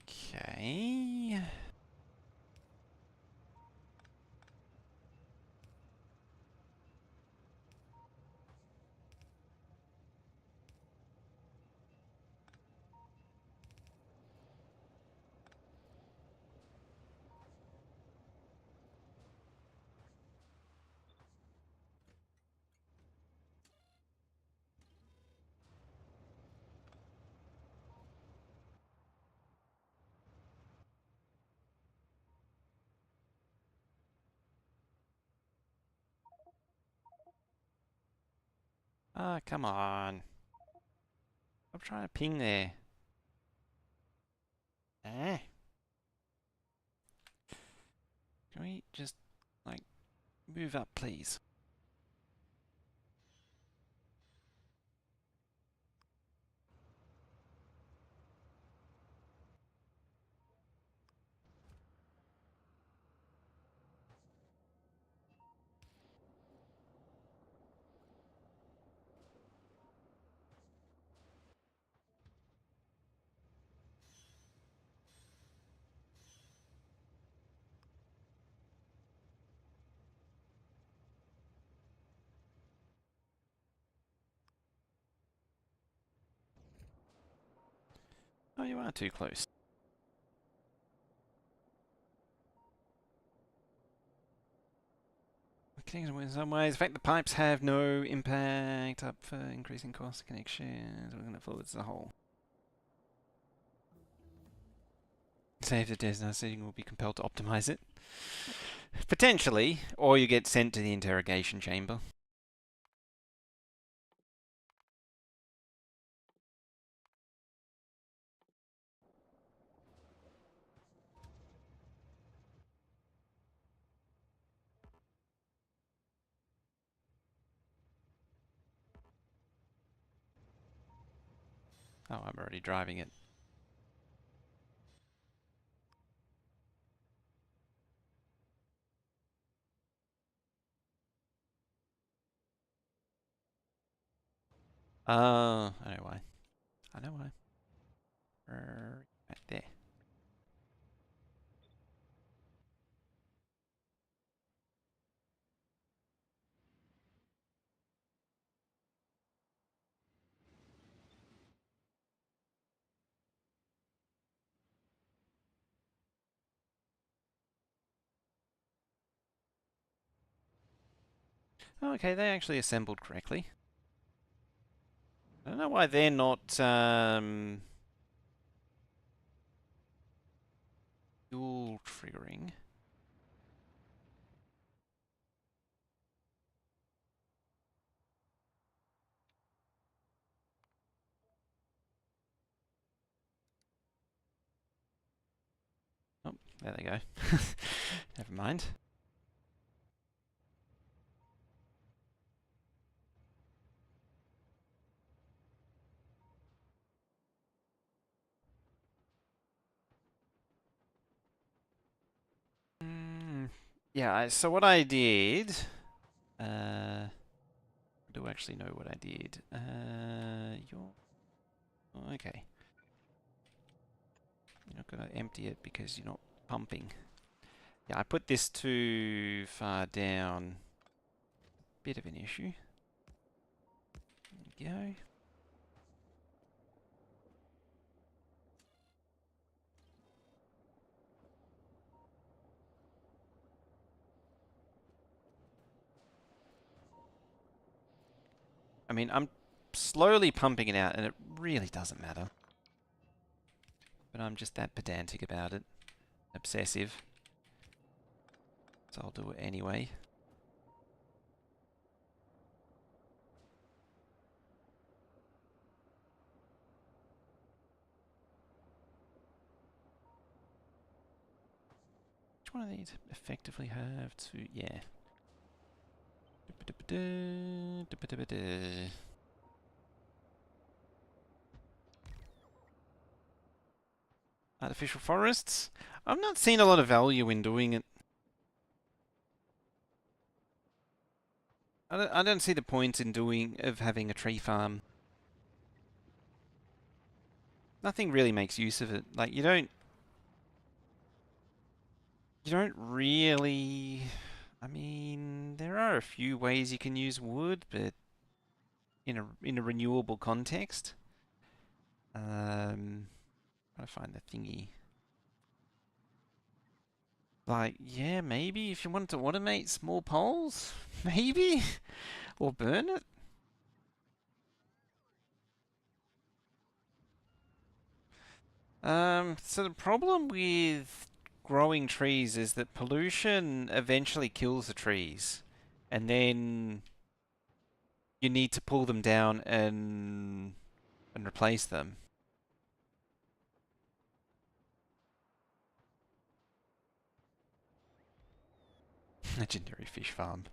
Okay. Ah, come on. I'm trying to ping there. Eh? Can we just, like, move up, please? Oh, you are too close. Connecting in some ways. In fact, the pipes have no impact up for increasing cost of connections. We're going to forward the whole. Save the desktop setting will be compelled to optimize it. Potentially, or you get sent to the interrogation chamber. Oh, I'm already driving it. I know why. I know why. Right there. Oh, okay, they actually assembled correctly. I don't know why they're not dual triggering. Oh, there they go. Never mind. Mm, yeah, so what I did, I do actually know what I did. You're okay. You're not gonna empty it because you're not pumping. Yeah, I put this too far down. Bit of an issue. There we go. I mean, I'm slowly pumping it out, and it really doesn't matter. But I'm just that pedantic about it. Obsessive. So I'll do it anyway. Which one of these effectively have to... Yeah. Artificial forests? I've not seen a lot of value in doing it. I don't see the point in having a tree farm. Nothing really makes use of it. Like you don't really. I mean, there are a few ways you can use wood, but in a renewable context. Trying to find the thingy. Like, yeah, maybe if you wanted to automate small poles, maybe, or burn it. So the problem with growing trees is that pollution eventually kills the trees, and then you need to pull them down and replace them. Legendary fish farm.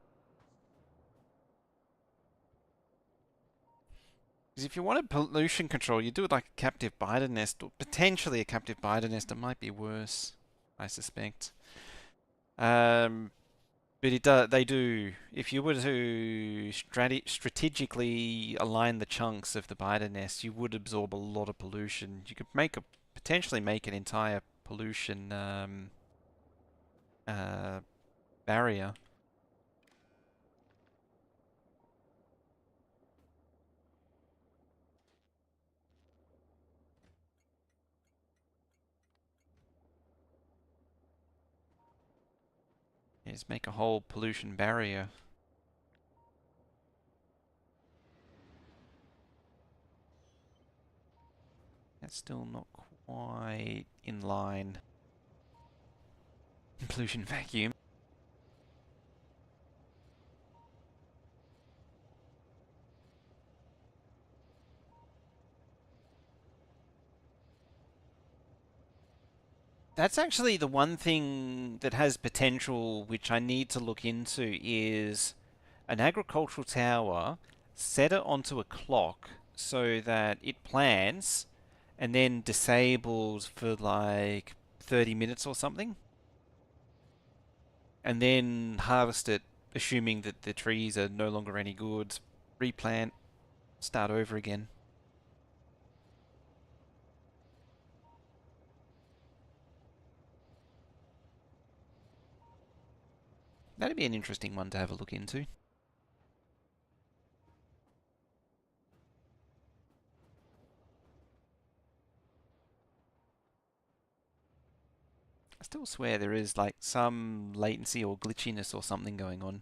Because if you wanted pollution control, you do it like a captive biter nest, or potentially a captive biter nest. It might be worse, I suspect. Um, but they do. If you were to strategically align the chunks of the biter nest, you would absorb a lot of pollution. You could potentially make an entire pollution uh, barrier. Is make a whole pollution barrier. That's still not quite in line. Pollution vacuum. That's actually the one thing that has potential, which I need to look into, is an agricultural tower, set it onto a clock so that it plans and then disables for like 30 minutes or something, and then harvest it, assuming that the trees are no longer any good, replant, start over again. That'd be an interesting one to have a look into. I still swear there is like some latency or glitchiness or something going on.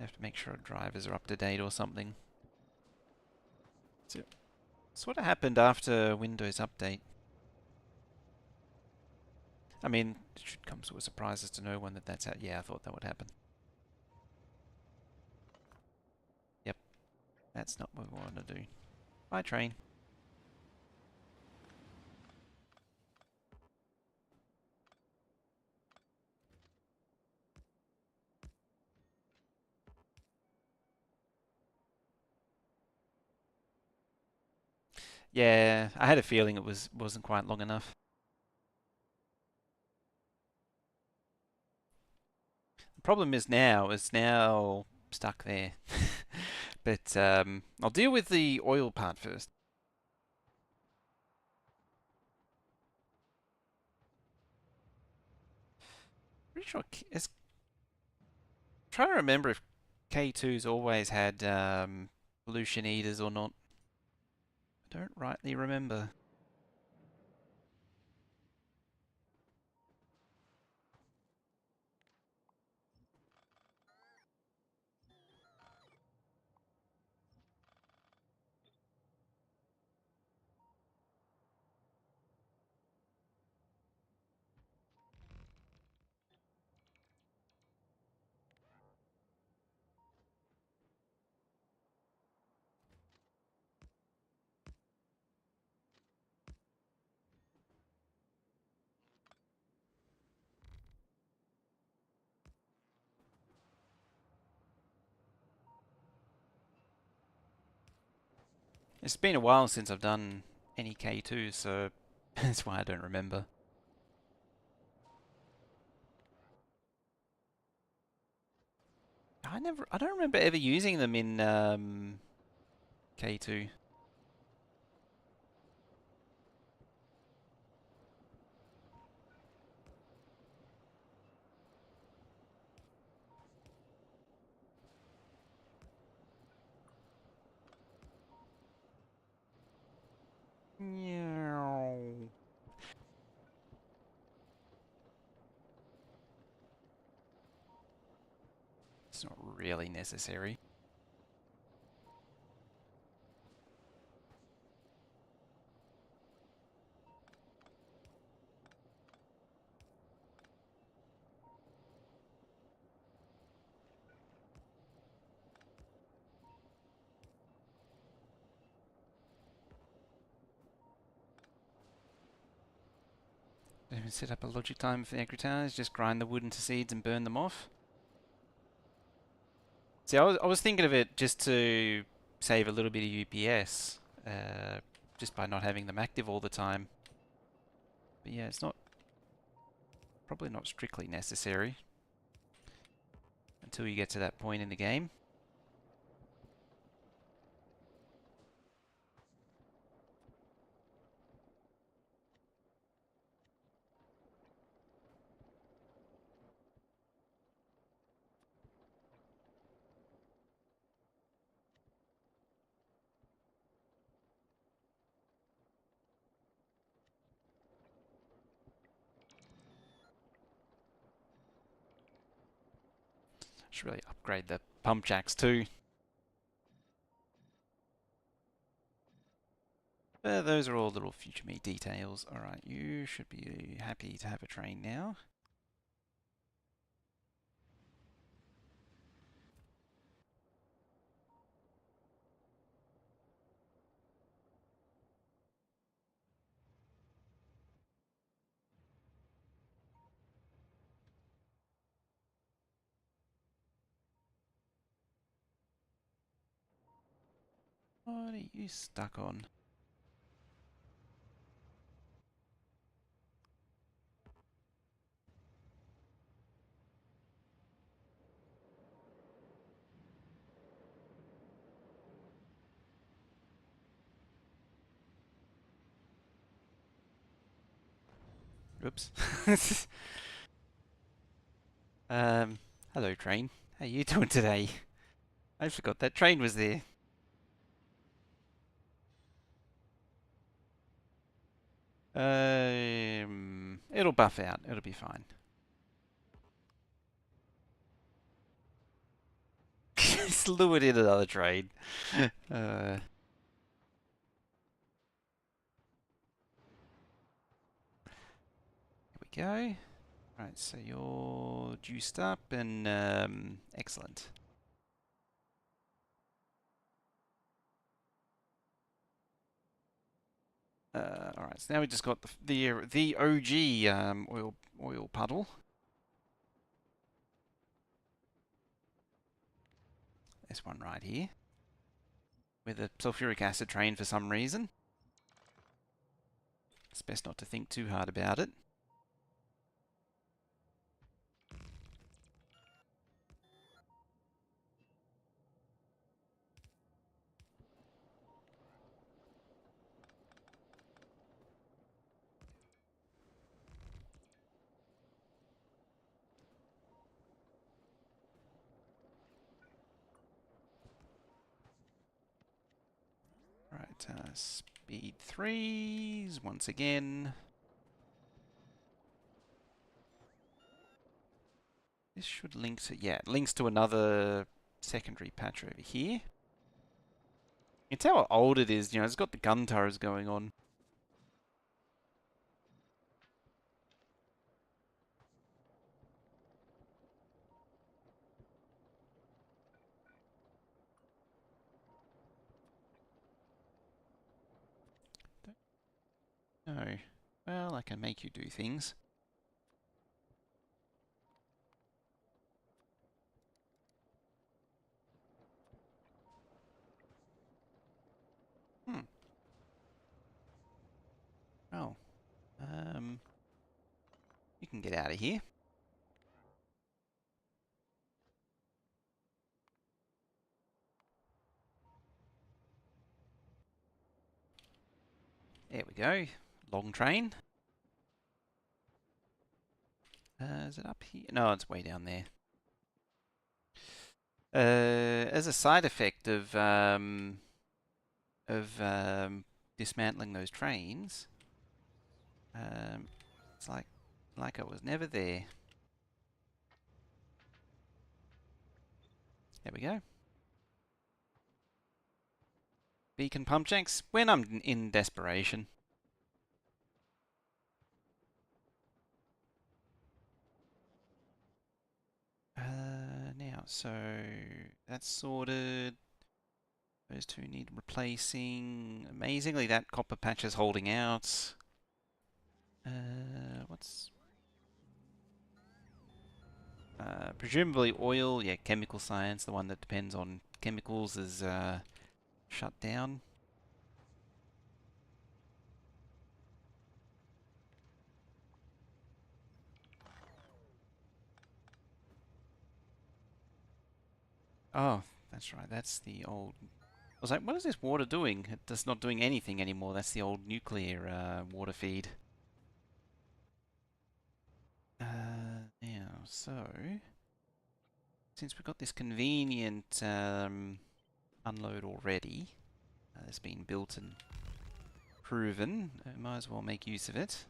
I have to make sure our drivers are up to date or something. So, it's what happened after Windows Update. I mean, it should come to a surprise as to no one that that's how. Yeah, I thought that would happen. Yep, that's not what we want to do. Bye, train. Yeah, I had a feeling it wasn't quite long enough. The problem is now it's now stuck there. But I'll deal with the oil part first. Pretty sure it's trying to remember if K2's always had pollution eaters or not. I don't rightly remember. It's been a while since I've done any K2, so that's why I don't remember. I don't remember ever using them in K2. Meow. It's not really necessary. Set up a logic timer for the aggregators, just grind the wood into seeds and burn them off. See, I was thinking of it just to save a little bit of UPS, just by not having them active all the time. But yeah, it's not probably not strictly necessary until you get to that point in the game. Should really upgrade the pump jacks too. Those are all little future me details. Alright, you should be happy to have a train now. What are you stuck on? Oops. Hello train. How you doing today? I forgot that train was there. It'll buff out. It'll be fine. Just lured in another train. Uh, here we go. Right, so you're juiced up and excellent. All right, so now we just got the OG oil puddle. This one right here, with a sulfuric acid train for some reason. It's best not to think too hard about it. Right, speed 3s once again. This should link to, yeah, it links to another secondary patch over here. It's how old it is, you know, it's got the gun turrets going on. No. Well, I can make you do things. Hmm. Oh. Um, you can get out of here. There we go. Long train. Is it up here? No, it's way down there. As a side effect of dismantling those trains, it's like I was never there. There we go. Beacon pump jacks when I'm in desperation. Now, so that's sorted. Those two need replacing. Amazingly, that copper patch is holding out. What's... presumably oil, yeah, chemical science, the one that depends on chemicals is shut down. Oh, that's right, that's the old... I was like, what is this water doing? It's not doing anything anymore. That's the old nuclear water feed. Now, so... Since we've got this convenient unload already, it's been built and proven, might as well make use of it.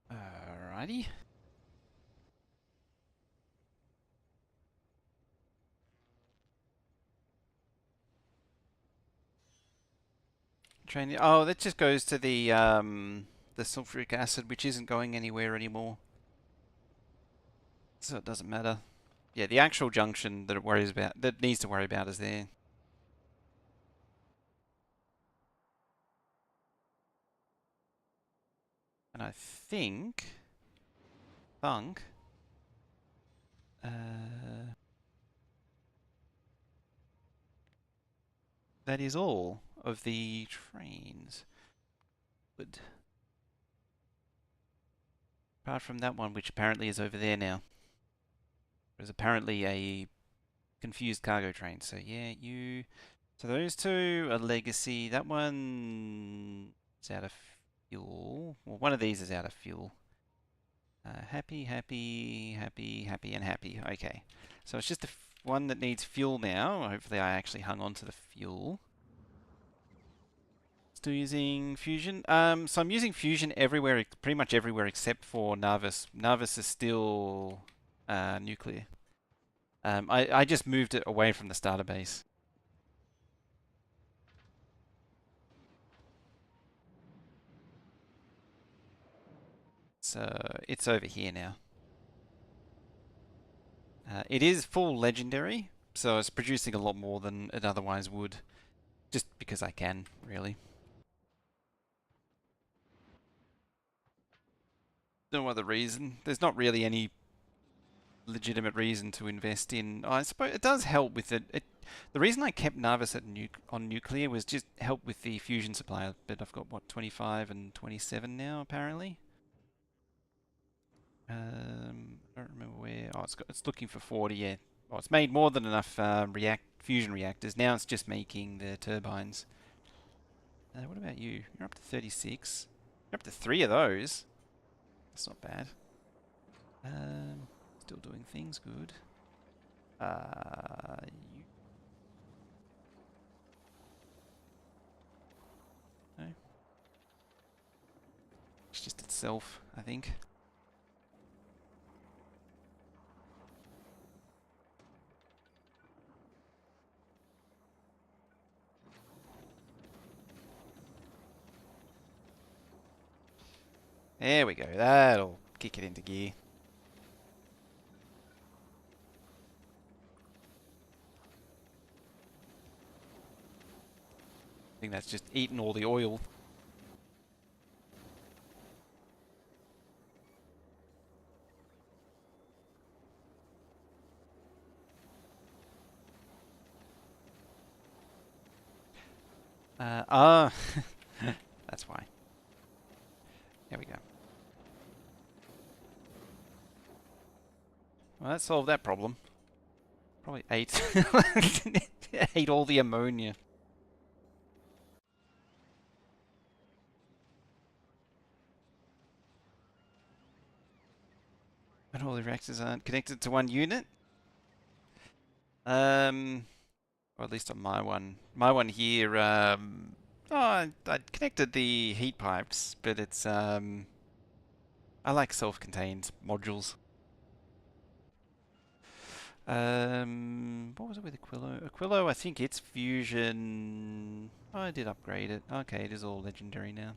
Alrighty. Train. Oh, that just goes to the sulfuric acid, which isn't going anywhere anymore, so it doesn't matter. Yeah, the actual junction that it worries about, that needs to worry about is there. And I think, that is all of the trains. Good. Apart from that one, which apparently is over there now. There's apparently a confused cargo train. So yeah, you. So those two are legacy. That one is out of fuel. Well, one of these is out of fuel. Happy, happy, happy, happy, and happy. Okay. So it's just the one that needs fuel now. Hopefully I actually hung on to the fuel. Still using Fusion. So I'm using Fusion everywhere, pretty much everywhere except for Narvis. Narvis is still nuclear. I just moved it away from the starter base. So it's over here now. It is full legendary, so it's producing a lot more than it otherwise would, just because I can, really. No other reason. There's not really any legitimate reason to invest in. I suppose it does help with it. The reason I kept Narvis on nuclear was just help with the fusion supply. But I've got what 25 and 27 now apparently. I don't remember where. Oh, it's looking for 40. Yeah. Oh, it's made more than enough fusion reactors. Now it's just making the turbines. What about you? You're up to 36. You're up to 3 of those. That's not bad. Um, Still doing things good. You no, it's just itself, I think. There we go. That'll kick it into gear. I think that's just eaten all the oil. Ah, that's why. There we go. Well, that solved that problem. Probably ate ate all the ammonia. And all the reactors aren't connected to one unit. Or at least on my one. My one here. Oh, I connected the heat pipes, but it's I like self-contained modules. What was it with Aquilo? Aquilo, I think it's fusion. Oh, I did upgrade it. Okay, it is all legendary now.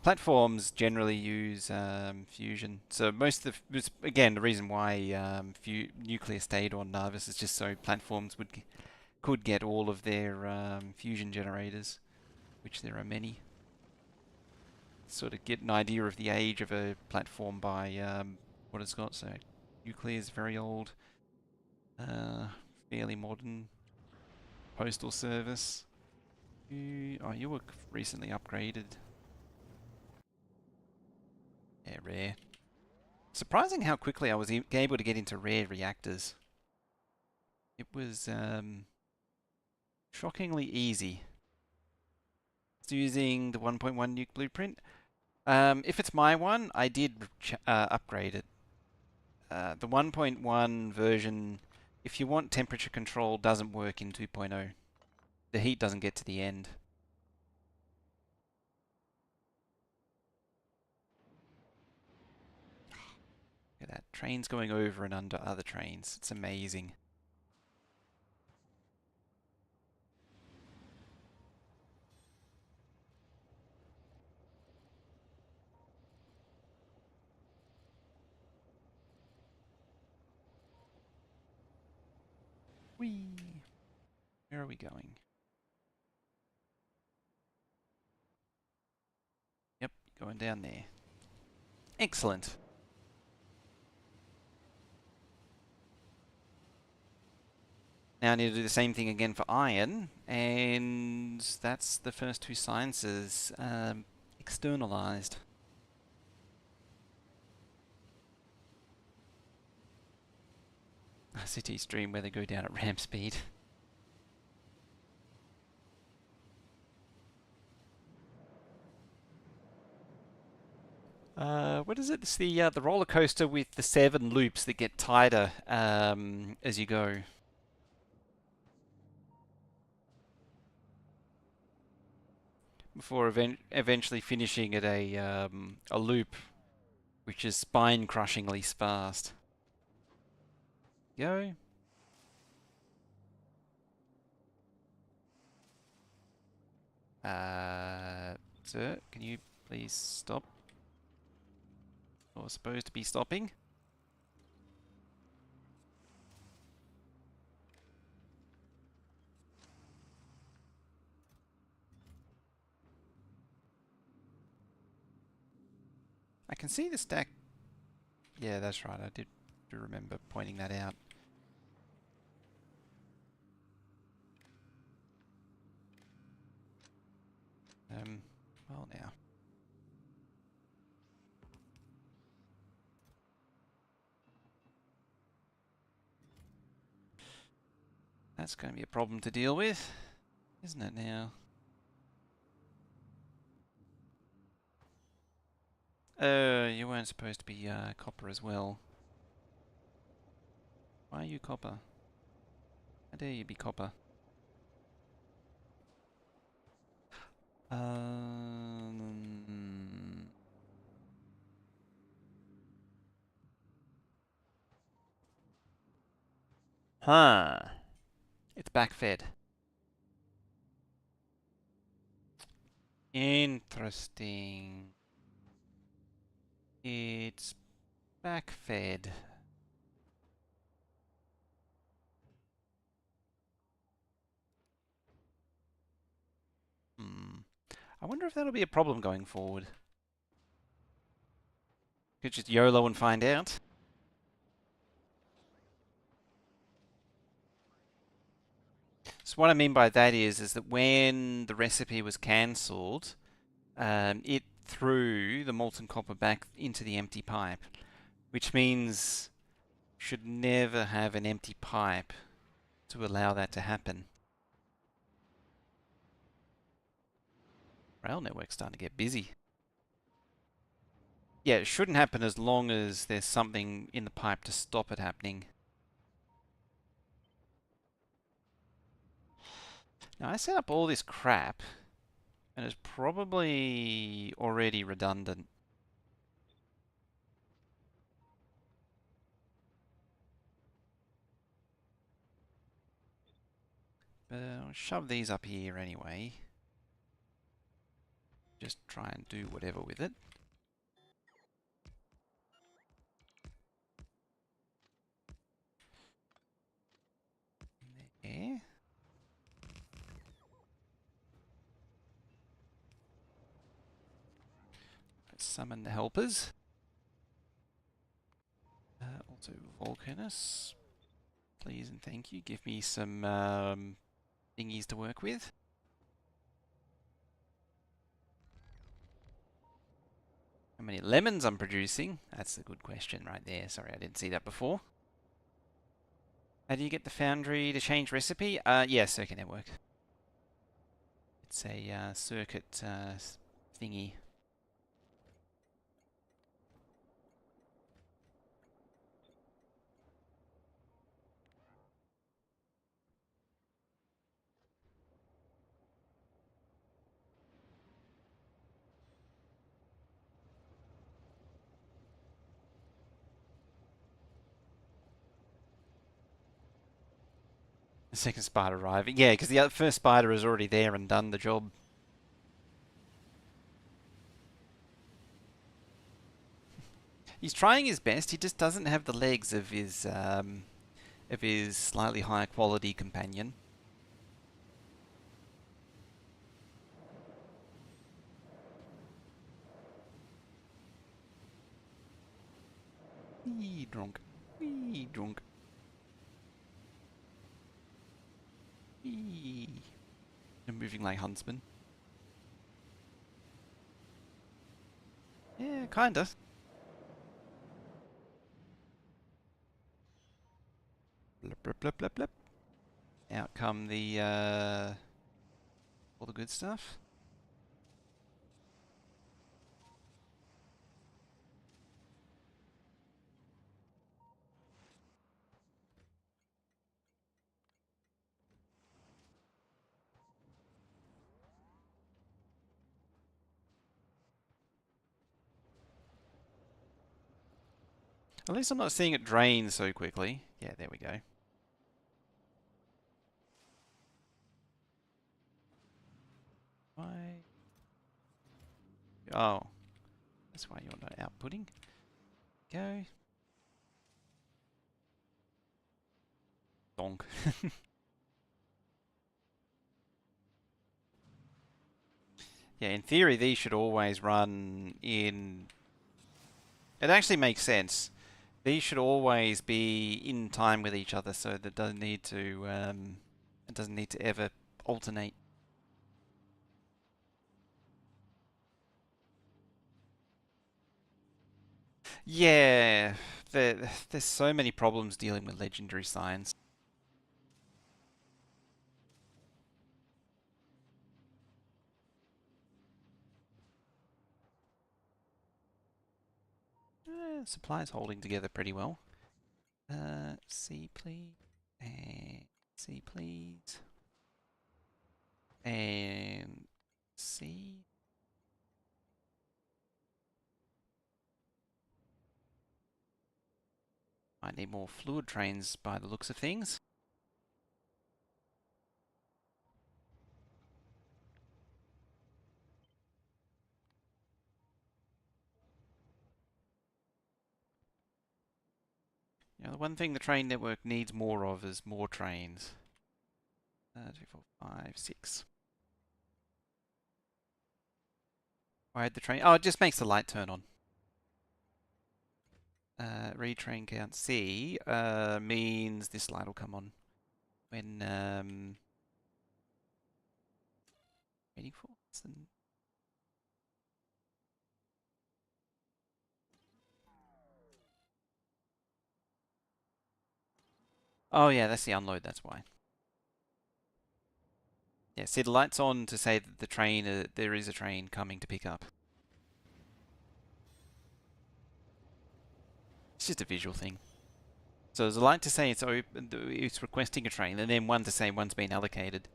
Platforms generally use fusion, so most of again the reason why nuclear stayed on Narvis is just so platforms could get all of their fusion generators, which there are many. Sort of get an idea of the age of a platform by what it's got. So nuclear is very old. Fairly modern. Postal service. You were recently upgraded. Yeah, rare. Surprising how quickly I was able to get into rare reactors. It was shockingly easy. It's using the 1.1 nuke blueprint. If it's my one, I did upgrade it. The 1.1 version, if you want temperature control, doesn't work in 2.0. The heat doesn't get to the end. Look at that. Trains going over and under other trains. It's amazing. Whee! Where are we going? Yep, going down there. Excellent. Now I need to do the same thing again for iron, and that's the first two sciences externalized. A city stream where they go down at ramp speed. What is it? It's the roller coaster with the 7 loops that get tighter as you go. Before eventually finishing at a loop which is spine-crushingly fast. Go. Sir, can you please stop? Or supposed to be stopping? I can see the stack. Yeah, that's right. I did remember pointing that out. Well now. That's going to be a problem to deal with, isn't it now? You weren't supposed to be copper as well. Why are you copper? How dare you be copper? Um... Huh. It's backfed. Interesting. It's backfed. I wonder if that'll be a problem going forward. Could just YOLO and find out. So what I mean by that is that when the recipe was cancelled, it threw the molten copper back into the empty pipe, which means you should never have an empty pipe to allow that to happen. Rail network's starting to get busy. Yeah, it shouldn't happen as long as there's something in the pipe to stop it happening. Now I set up all this crap, and it's probably already redundant. But I'll shove these up here anyway. Just try and do whatever with it. There. Let's summon the helpers. Also, Volcanus, please and thank you. Give me some thingies to work with. How many lemons I'm producing? That's a good question right there. Sorry, I didn't see that before. How do you get the foundry to change recipe? Yeah, circuit network. It's a circuit thingy. The second spider arriving. Yeah, because the first spider is already there and done the job. He's trying his best. He just doesn't have the legs of his of his slightly higher quality companion. Wee drunk. Wee drunk. Wee. They're moving like huntsmen. Yeah, kinda. Blip, blip, blip, blip, blip. Out come the, all the good stuff. At least I'm not seeing it drain so quickly. Yeah, there we go. Why? Oh, that's why you're not outputting. Go. Donk. Yeah, in theory, these should always run in. It actually makes sense. These should always be in time with each other, so that doesn't need to. It doesn't need to ever alternate. Yeah, there's so many problems dealing with legendary signs. Supply's holding together pretty well. C please, and C please, and C. I need more fluid trains by the looks of things. You know, the one thing the train network needs more of is more trains. 2, 4, 5, 6. Why had the train? Oh, it just makes the light turn on. Retrain count C means this light will come on when waiting for. Oh yeah, that's the unload. That's why. Yeah, see the light's on to say that the train, there is a train coming to pick up. It's just a visual thing. So there's a light to say it's open, it's requesting a train, and then one to say one's been allocated.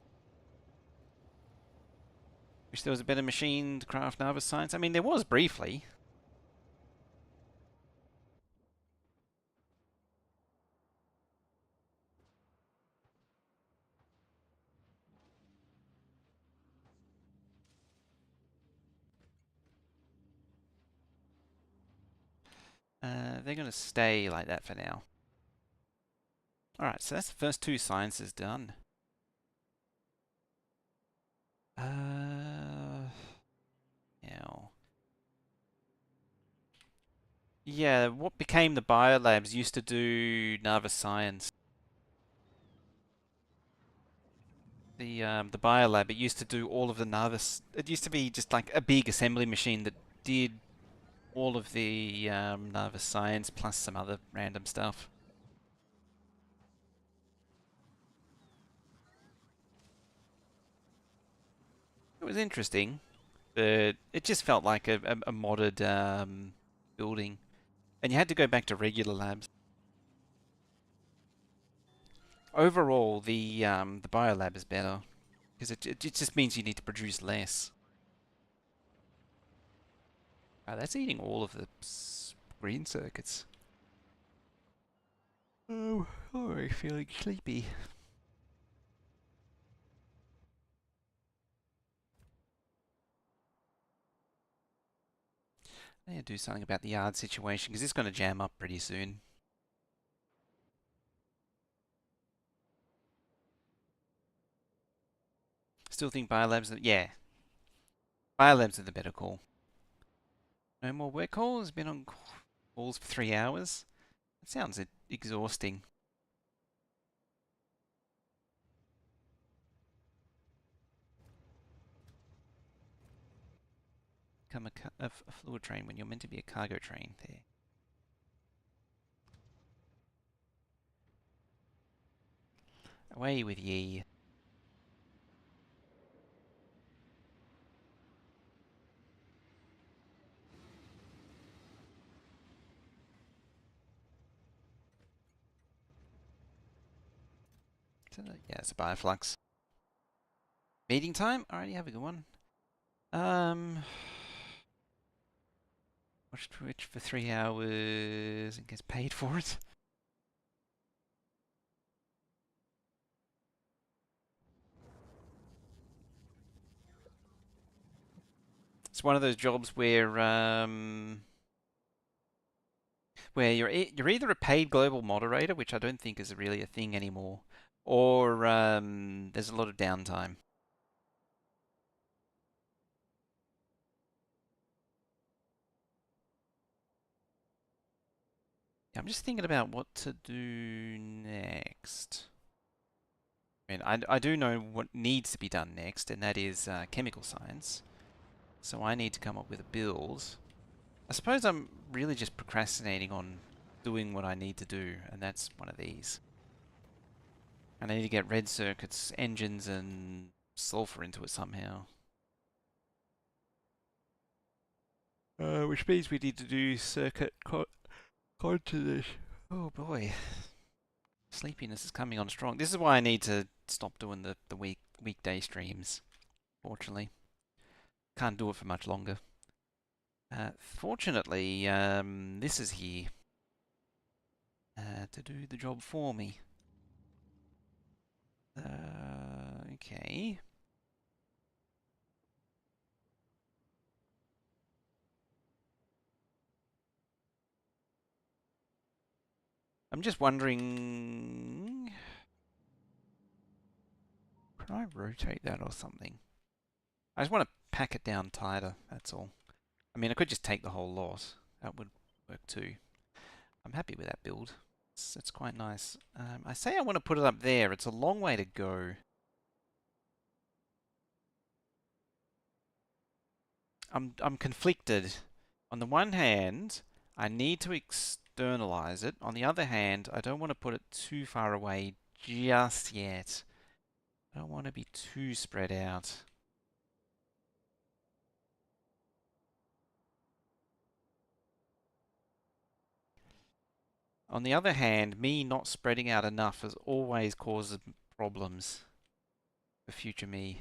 Wish there was a better machine to craft Narva science. I mean, there was briefly. They're going to stay like that for now. Alright, so that's the first two sciences done. Now. Yeah, what became the biolabs used to do Narva science. The biolab, it used to do all of the Narvis. It used to be just like a big assembly machine that did all of the Narvis science plus some other random stuff. It was interesting, but it just felt like a modded building, and you had to go back to regular labs. Overall, the biolab is better because it just means you need to produce less. Oh, that's eating all of the green circuits. Oh, already feeling sleepy. I need to do something about the yard situation because it's going to jam up pretty soon. Still think biolabs are, yeah, biolabs are the better call. No more work calls? Been on calls for 3 hours? That sounds exhausting. Become a fluid train when you're meant to be a cargo train there. Away with ye. Yeah, it's a bioflux. Meeting time? Alrighty, have a good one. Um, watch Twitch for 3 hours and gets paid for it. It's one of those jobs where you're either a paid global moderator, which I don't think is really a thing anymore, or there's a lot of downtime. Yeah, I'm just thinking about what to do next. I mean, I do know what needs to be done next, and that is chemical science. So I need to come up with a build. I suppose I'm really just procrastinating on doing what I need to do, and that's one of these. I need to get red circuits, engines, and sulfur into it somehow. Which means we need to do circuit continuous. Oh boy, sleepiness is coming on strong. This is why I need to stop doing the weekday streams. Fortunately, can't do it for much longer. Fortunately, this is here to do the job for me. Okay. I'm just wondering, can I rotate that or something? I just want to pack it down tighter, that's all. I mean, I could just take the whole lot. That would work too. I'm happy with that build. It's quite nice. I say I want to put it up there. It's a long way to go. I'm conflicted. On the one hand, I need to externalize it. On the other hand, I don't want to put it too far away just yet. I don't want to be too spread out. On the other hand, me not spreading out enough has always caused problems for future me.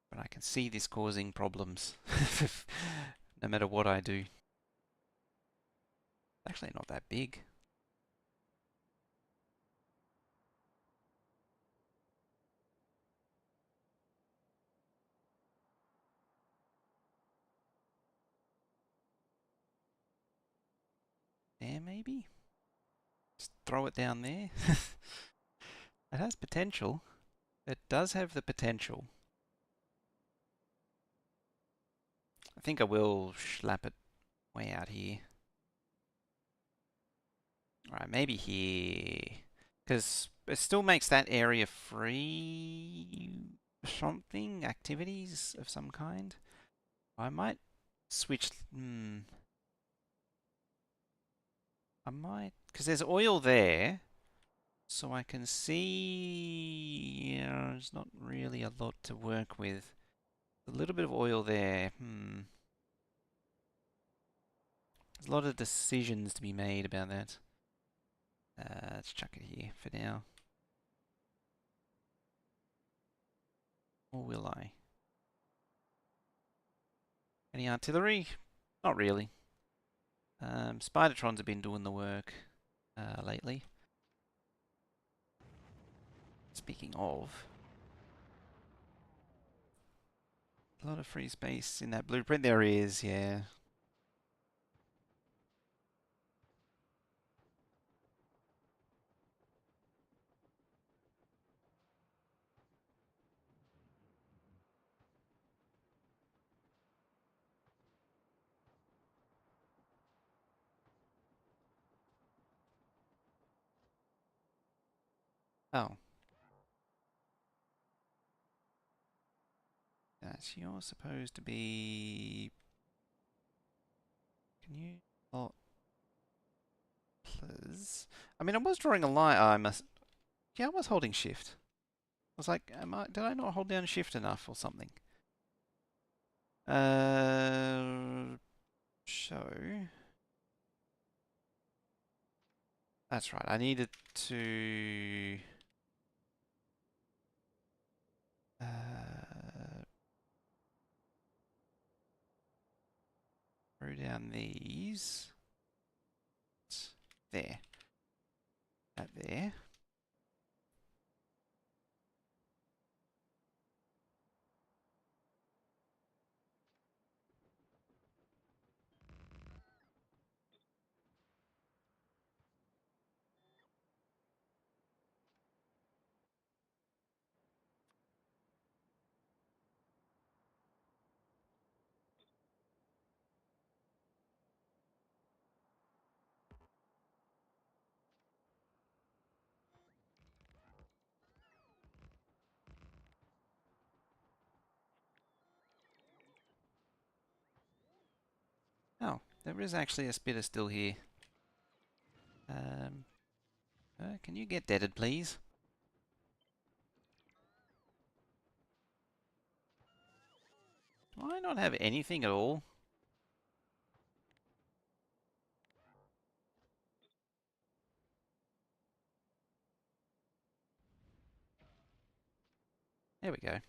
But I can see this causing problems no matter what I do. It's actually not that big. There, maybe? Just throw it down there. It has potential. It does have the potential. I think I will slap it way out here. Alright, maybe here. Because it still makes that area free something, activities of some kind. I might switch. I might, because there's oil there, so I can see. There's not really a lot to work with. A little bit of oil there. There's a lot of decisions to be made about that. Let's chuck it here for now. Or will I? Any artillery? Not really. Spidertrons have been doing the work lately. Speaking of, a lot of free space in that blueprint. There is, yeah. Oh. You're supposed to be... Can you... Oh, please. I mean, I was drawing a line. Oh, I must... Yeah, I was holding shift. I was like, did I not hold down shift enough or something? Uh, show. That's right. I needed to throw down these. There. That there. Oh, there is actually a spitter still here. Um, can you get deaded, please? Do I not have anything at all? There we go.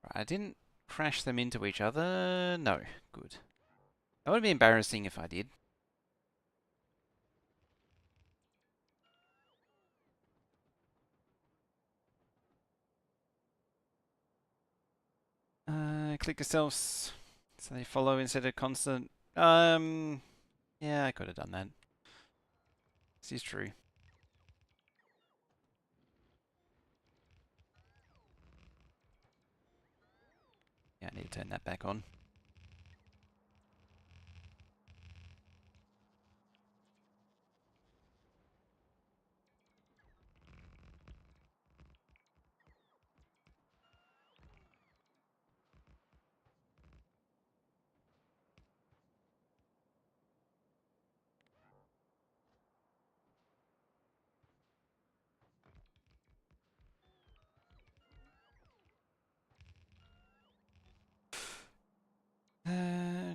Right, I didn't crash them into each other. No, good. That would be embarrassing if I did. Click yourselves so they follow instead of constant. Yeah, I could have done that. This is true. Yeah, I need to turn that back on.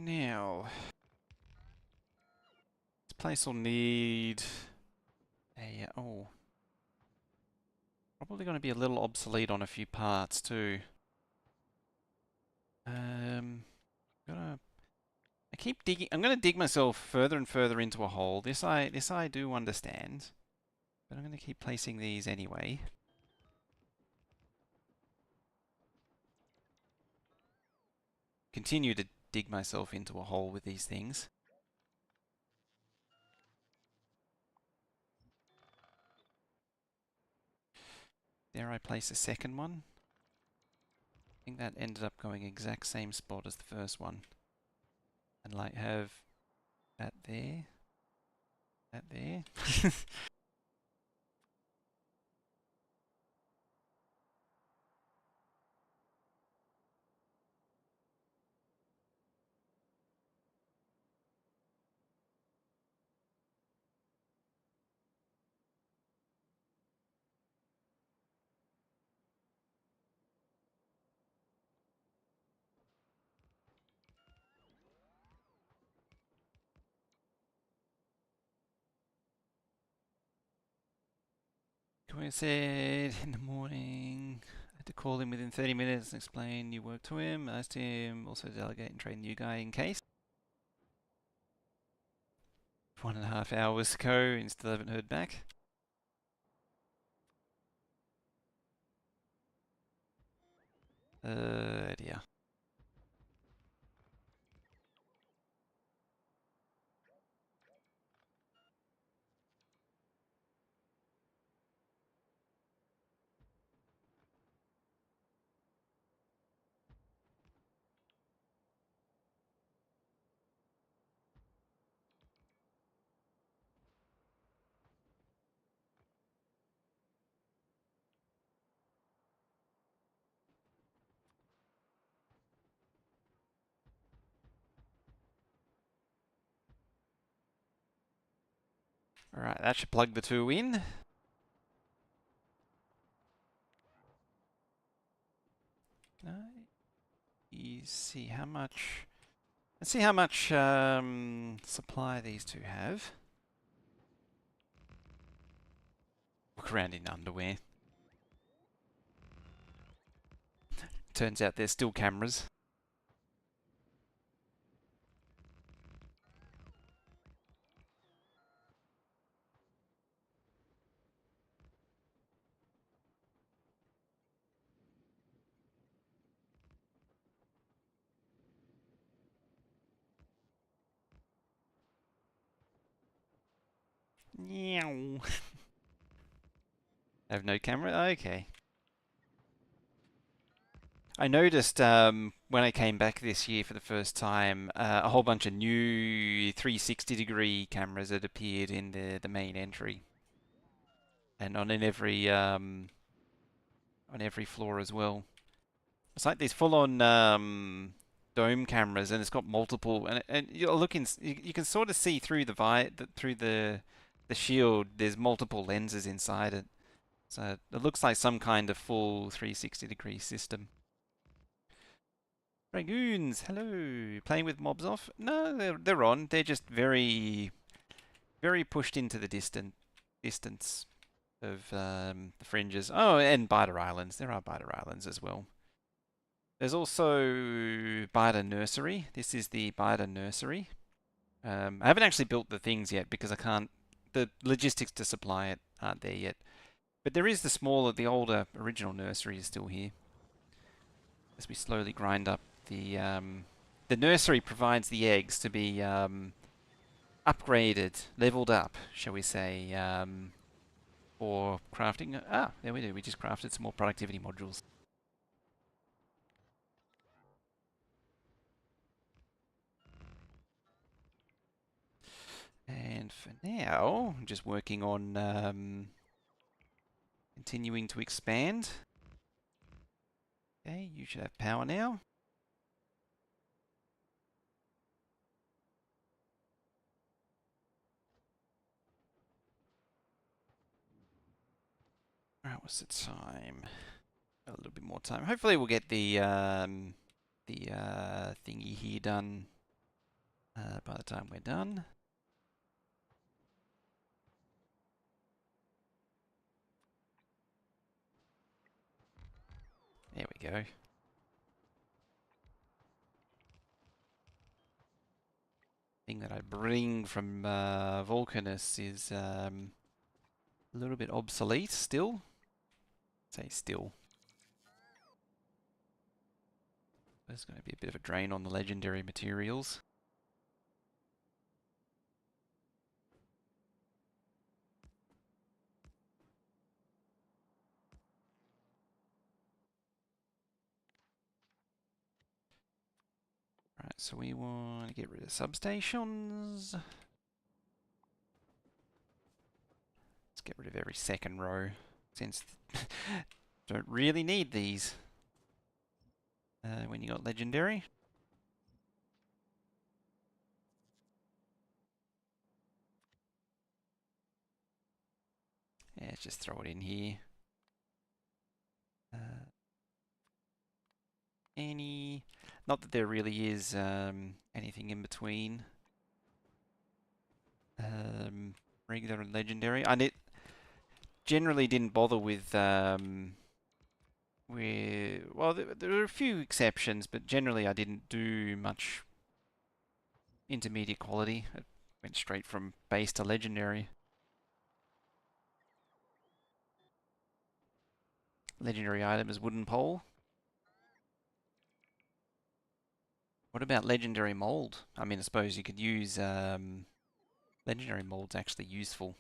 Now, this place will need a... Oh, probably going to be a little obsolete on a few parts too. Um, gotta... I keep digging... I'm going to dig myself further and further into a hole. This I do understand. But I'm going to keep placing these anyway. Continue to dig myself into a hole with these things. There I place a second one. I think that ended up going exact same spot as the first one. And like have that there. That there. Quinn said in the morning, I had to call him within 30 minutes and explain new work to him. I asked him also to delegate and train the new guy in case. 1.5 hours ago and still haven't heard back. Dear. Alright, that should plug the two in. You see how much... Let's see how much supply these two have. Look around in underwear. Turns out they're still cameras. Meow. Have no camera? Okay. I noticed when I came back this year for the first time, a whole bunch of new 360-degree cameras had appeared in the main entry, and on every floor as well. It's like these full-on dome cameras, and it's got multiple. And you look in, you can sort of see through through the shield. There's multiple lenses inside it, so it looks like some kind of full 360-degree system. Dragoons, hello. Playing with mobs off? No, they're on. They're just very pushed into the distance of the fringes. Oh, and Biter Islands. There are Biter Islands as well. There's also Biter Nursery. This is the Biter Nursery. I haven't actually built the things yet because I can't. The logistics to supply it aren't there yet. But there is the older original nursery is still here. As we slowly grind up the nursery provides the eggs to be upgraded, leveled up, shall we say, for crafting. Ah, there we do. We just crafted some more productivity modules. And for now, I'm just working on continuing to expand. Okay, you should have power now. Alright, what's the time? A little bit more time. Hopefully we'll get the thingy here done by the time we're done. There we go. Thing that I bring from Vulcanus is a little bit obsolete still. Say still. There's going to be a bit of a drain on the legendary materials. Right, so we want to get rid of substations. Let's get rid of every second row, since don't really need these when you got legendary. Yeah, let's just throw it in here. Not that there really is anything in between regular and legendary. I generally didn't bother with well, there are a few exceptions, but generally I didn't do much intermediate quality. It went straight from base to legendary. Legendary item is wooden pole. What about legendary mold? I mean, I suppose you could use legendary mold's actually useful.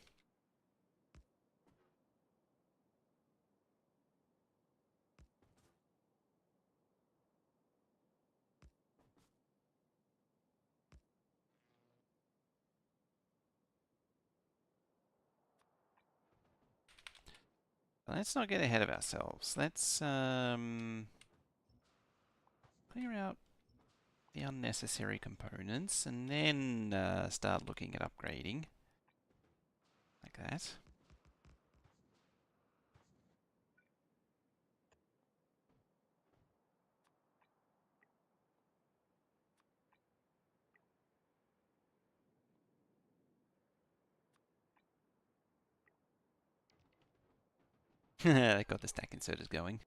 Let's not get ahead of ourselves. Let's clear out the unnecessary components and then start looking at upgrading. like that. They got the stack inserters going.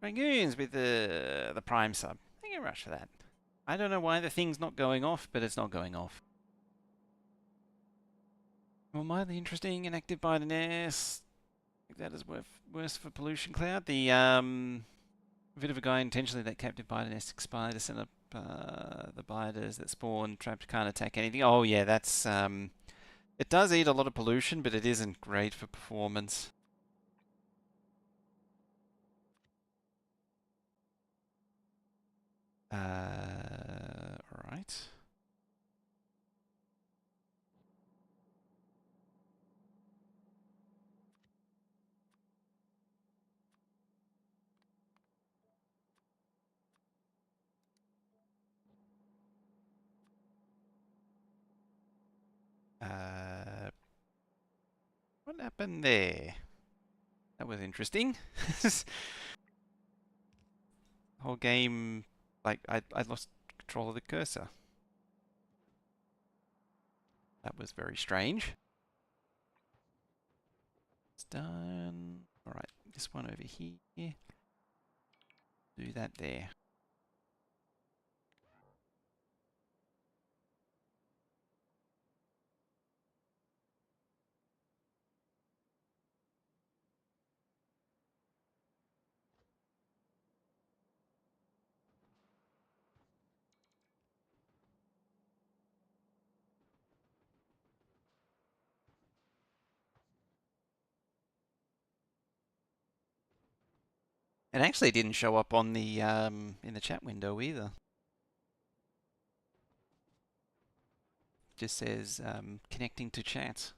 Dragoons with the prime sub. I can rush for that. I don't know why the thing's not going off, but it's not going off. Well, mildly interesting, inactive by the nest. I think that is worse for pollution cloud. The bit of a guy intentionally that captive biter nest expired to send up the biters that spawn trapped can't attack anything. Oh yeah, that's it does eat a lot of pollution, but it isn't great for performance. Alright. What happened there? That was interesting. Whole game, like, I lost control of the cursor. That was very strange. It's done. Alright, this one over here. Do that there. It actually didn't show up on the in the chat window either. Just says connecting to chat.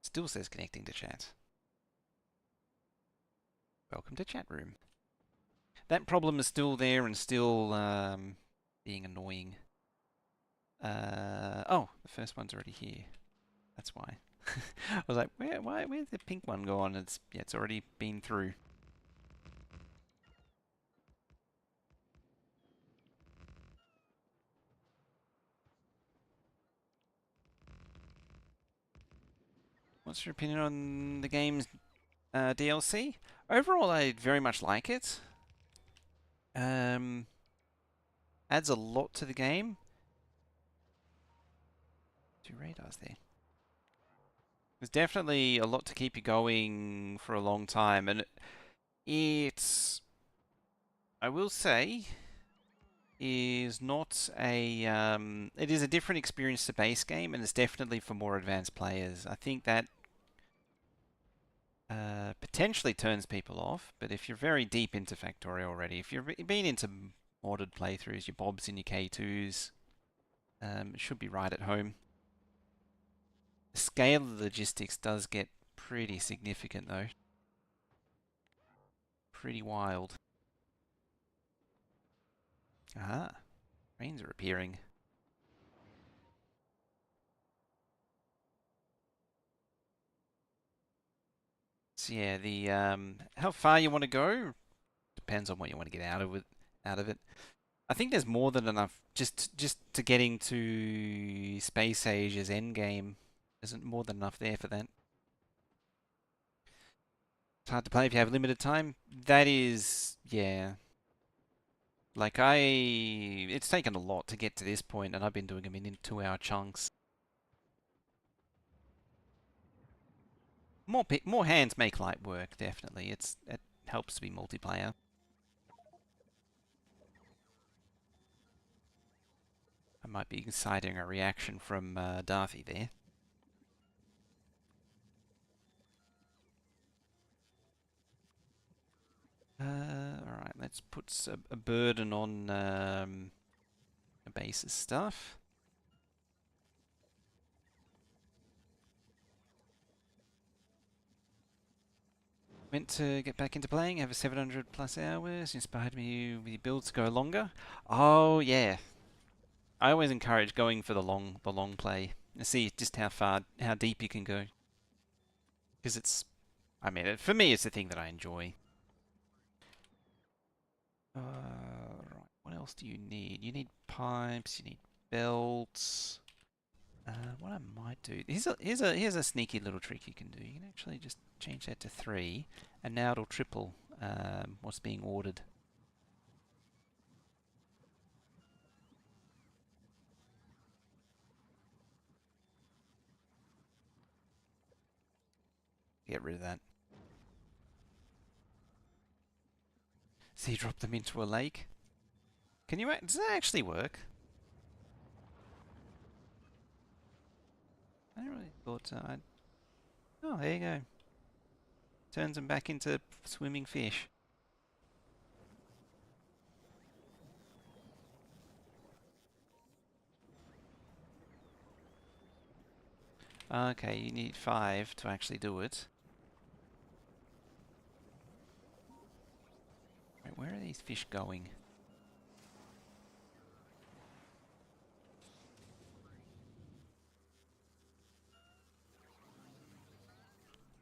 Still says connecting to chat. Welcome to chat room. That problem is still there and still being annoying. Oh, the first one's already here. That's why. I was like, where's the pink one gone? It's already been through. What's your opinion on the game's DLC? Overall, I very much like it. Adds a lot to the game. 2 radars there. There's definitely a lot to keep you going for a long time, and it's, I will say, is not a, it is a different experience to base game, and it's definitely for more advanced players. I think that potentially turns people off, but if you're very deep into Factorio already, if you've been into modded playthroughs, your Bobs and your K2s, it should be right at home. The scale of the logistics does get pretty significant though. Pretty wild. Aha, trains are appearing. So yeah, the how far you want to go depends on what you want to get out of it. I think there's more than enough just to getting to Space Age's endgame. Isn't more than enough there for that. It's hard to play if you have limited time. That is, yeah. Like it's taken a lot to get to this point, and I've been doing them in 2-hour chunks. More hands make light work, definitely. It helps to be multiplayer. might be inciting a reaction from Darthy there. Alright, let's put a burden on Megabase's stuff. Meant to get back into playing, over 700 plus hours, inspired me with your builds to go longer. Oh yeah, I always encourage going for the long play and see just how deep you can go. Because it's, I mean, for me, it's the thing that I enjoy. Right, what else do you need? You need pipes, you need belts. What I might do, here's a sneaky little trick you can do. You can actually just change that to 3, and now it'll triple what's being ordered. Get rid of that. So you drop them into a lake. Can you? Does that actually work? I really thought so. Oh, there you go. Turns them back into swimming fish. Okay, you need 5 to actually do it. Wait, where are these fish going?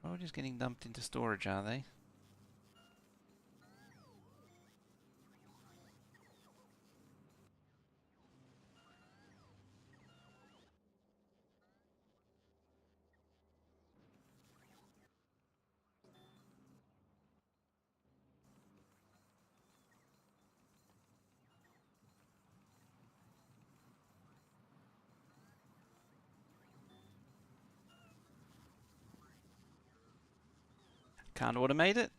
Oh, just getting dumped into storage, are they? Can't automate it?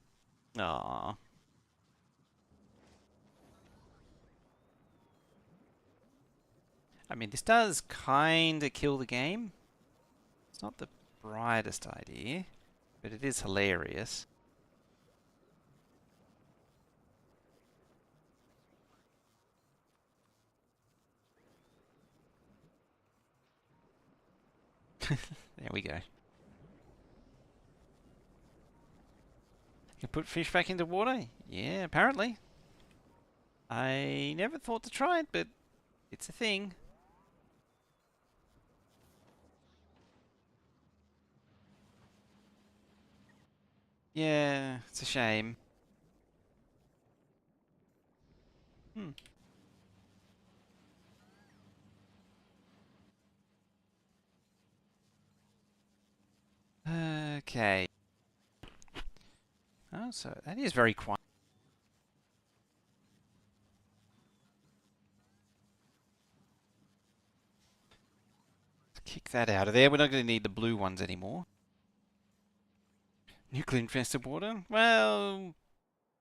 Aww. I mean, this does kinda kill the game. It's not the brightest idea, but it is hilarious. There we go. You put fish back into water? Yeah, apparently. I never thought to try it, but it's a thing. Yeah, it's a shame. Hmm. Okay. Oh, so that is very quiet. Kick that out of there. We're not going to need the blue ones anymore. Nuclear infested water? Well,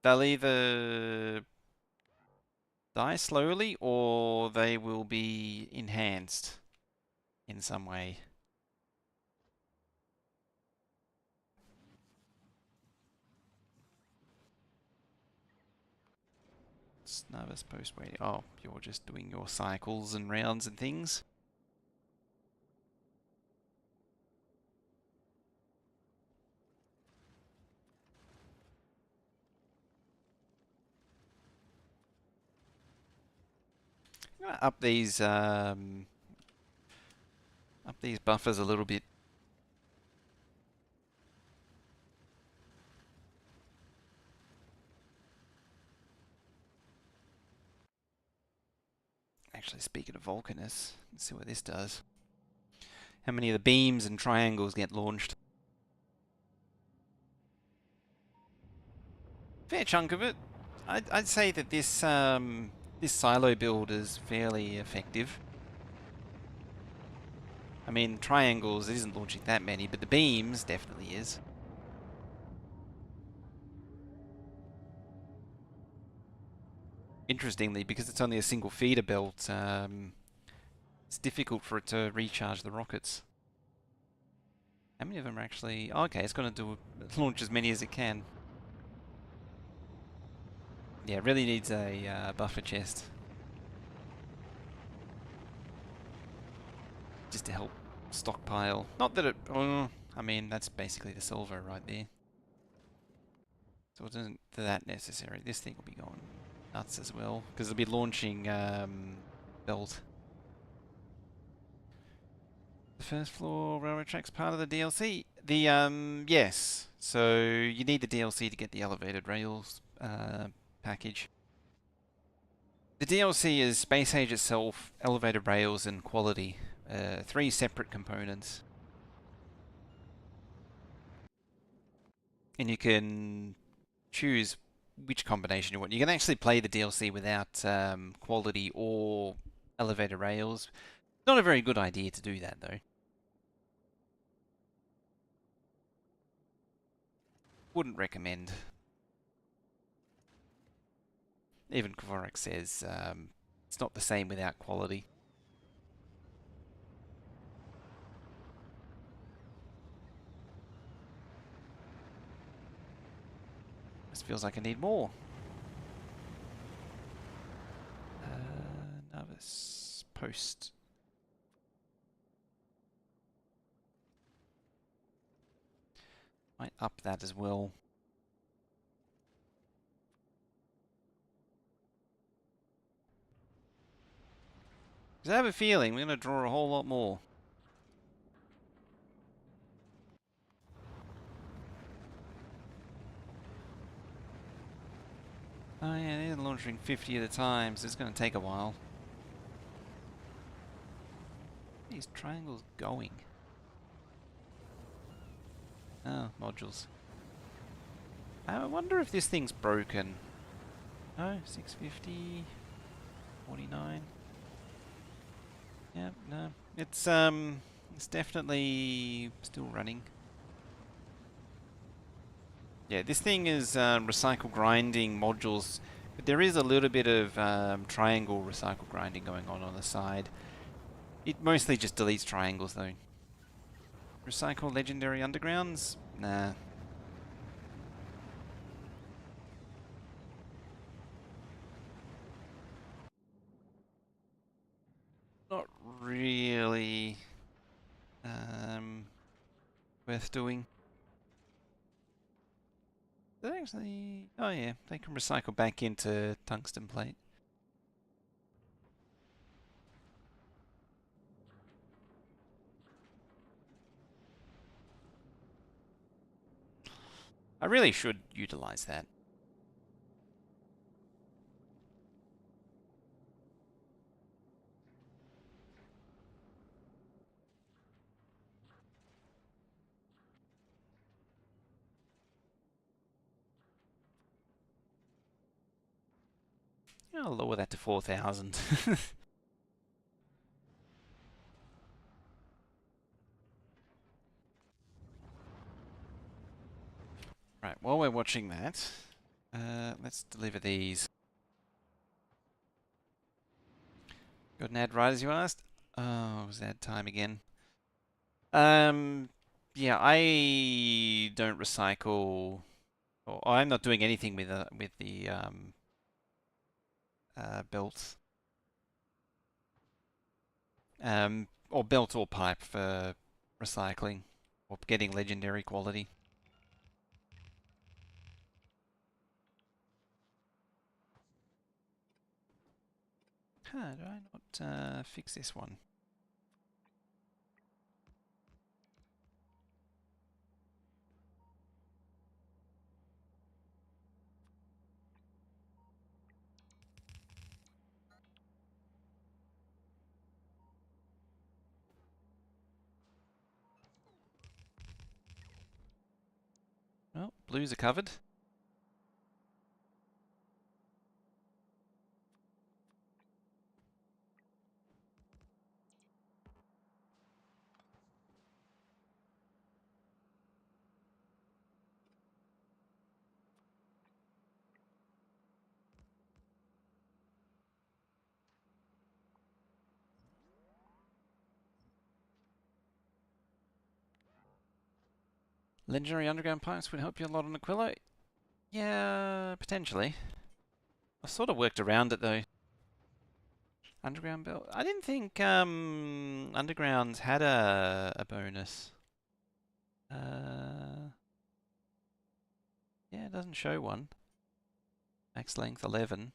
they'll either die slowly or they will be enhanced in some way. Nervous post waiting. Oh, you're just doing your cycles and rounds and things. I'm gonna up these buffers a little bit. Actually, speaking of Vulcanus, let's see what this does. How many of the beams and triangles get launched? Fair chunk of it. I'd say that this silo build is fairly effective. I mean, triangles, it isn't launching that many, but the beams definitely is. Interestingly, because it's only a single feeder belt, It's difficult for it to recharge the rockets. How many of them are actually... Oh, okay, it's going to launch as many as it can. Yeah, it really needs a buffer chest. Just to help stockpile. Not that it... Oh, I mean, that's basically the silver right there. So it isn't that necessary. This thing will be going nuts as well. Because it'll be launching belt. The first floor railroad track's part of the DLC. Yes. So you need the DLC to get the elevated rails package. The DLC is Space Age itself, elevated rails, and quality. 3 separate components. And you can choose which combination you want. You can actually play the DLC without quality or elevated rails. Not a very good idea to do that though. Wouldn't recommend. Even Kvorak says it's not the same without quality. This feels like I need more. Novice post. Might up that as well. Because I have a feeling we're going to draw a whole lot more. Oh yeah, they're launching 50 at a time, so it's going to take a while. These triangles going. Oh, modules. I wonder if this thing's broken. No, 650, 49. Yep, no. It's definitely still running. Yeah, this thing is recycle grinding modules, but there is a little bit of triangle recycle grinding going on the side. It mostly just deletes triangles though. Recycle legendary undergrounds? Nah. Not really worth doing. They actually... Oh yeah, they can recycle back into tungsten plate. I really should utilize that. I'll lower that to 4,000. Right, while we're watching that, let's deliver these. Got an ad right as you asked? Oh, it was ad time again. Yeah, I don't recycle, or I'm not doing anything with the belts. Or belt or pipe for recycling or getting legendary quality. Huh, did I not fix this one? Oh, blues are covered. Legendary underground pipes would help you a lot on Aquila. Yeah, potentially. I sort of worked around it though. Underground belt. I didn't think undergrounds had a bonus. Yeah, it doesn't show one. Max length 11.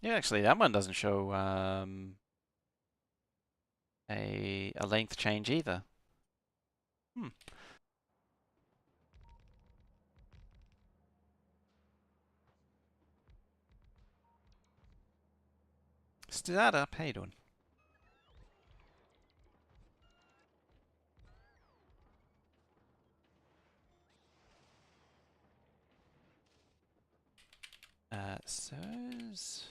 Yeah, actually, that one doesn't show a length change either. Hmm. Start up, how you doing? Sirs.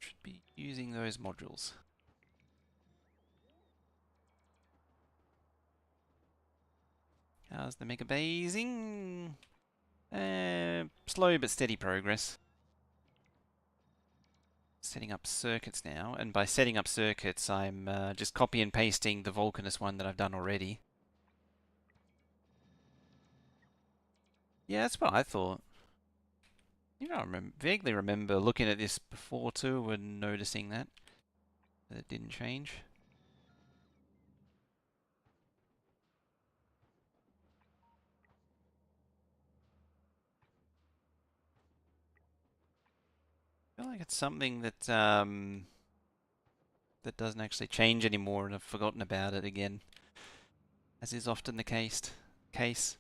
Should be using those modules. How's the megabasing? Slow but steady progress. Setting up circuits now, and by setting up circuits, I'm just copy and pasting the Vulcanus one that I've done already. Yeah, that's what I thought. You know, I vaguely remember looking at this before too and noticing that it didn't change. I feel like it's something that that doesn't actually change anymore, and I've forgotten about it again, as is often the case. Case.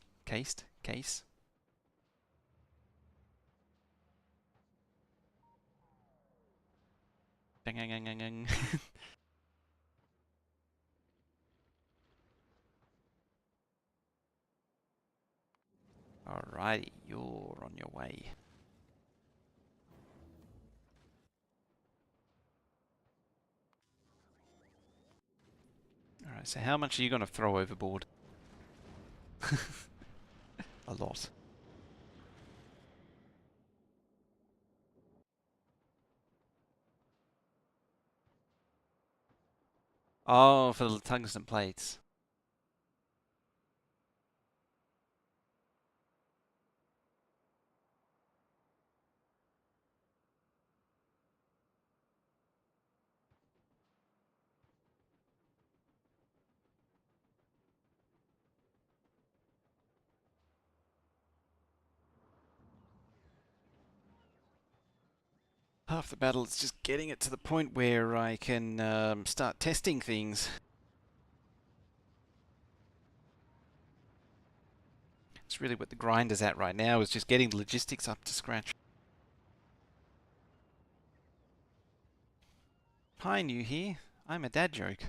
Dang, dang, dang, dang, dang. Alrighty, you're on your way. Alright, so how much are you going to throw overboard? A lot. Oh, for the tungsten plates. Half the battle is just getting it to the point where I can start testing things. It's really what the grind is at right now, is just getting the logistics up to scratch. Hi, new here. I'm a dad joke.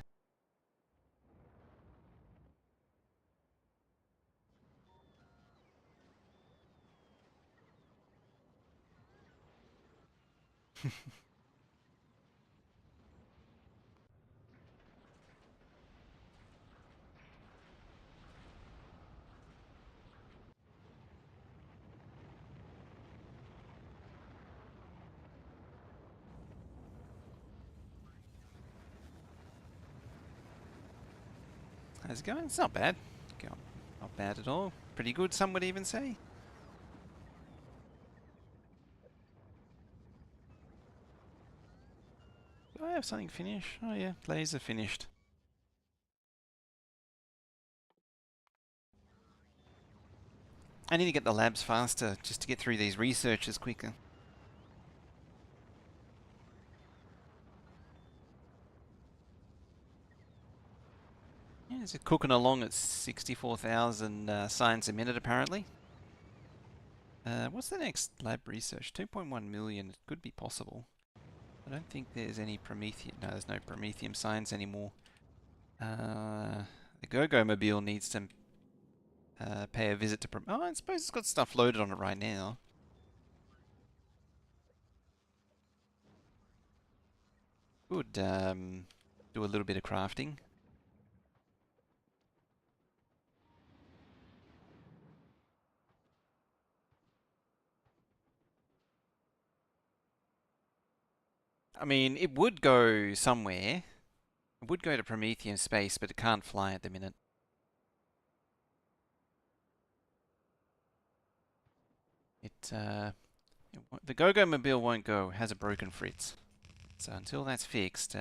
How's it going? It's not bad. Not bad at all. Pretty good, some would even say. Do I have something finished? Oh yeah, laser finished. I need to get the labs faster, just to get through these researches quicker. Yeah, is it cooking along at 64,000 signs a minute apparently? What's the next lab research? 2.1 million. It could be possible. I don't think there's any Prometheum. No, there's no Prometheum signs anymore. The Go-Go Mobile needs to pay a visit to... Oh, I suppose it's got stuff loaded on it right now. Could do a little bit of crafting. I mean, it would go somewhere. It would go to Promethean space, but it can't fly at the minute. The Go-Go Mobile won't go. It has a broken fritz. So until that's fixed,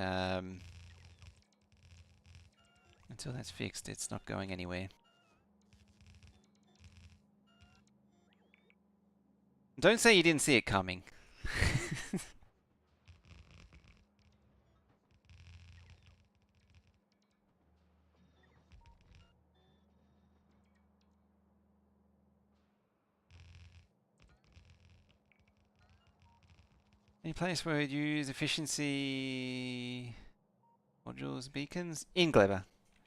it's not going anywhere. Don't say you didn't see it coming. Any place where you'd use efficiency modules, beacons? In Glebber.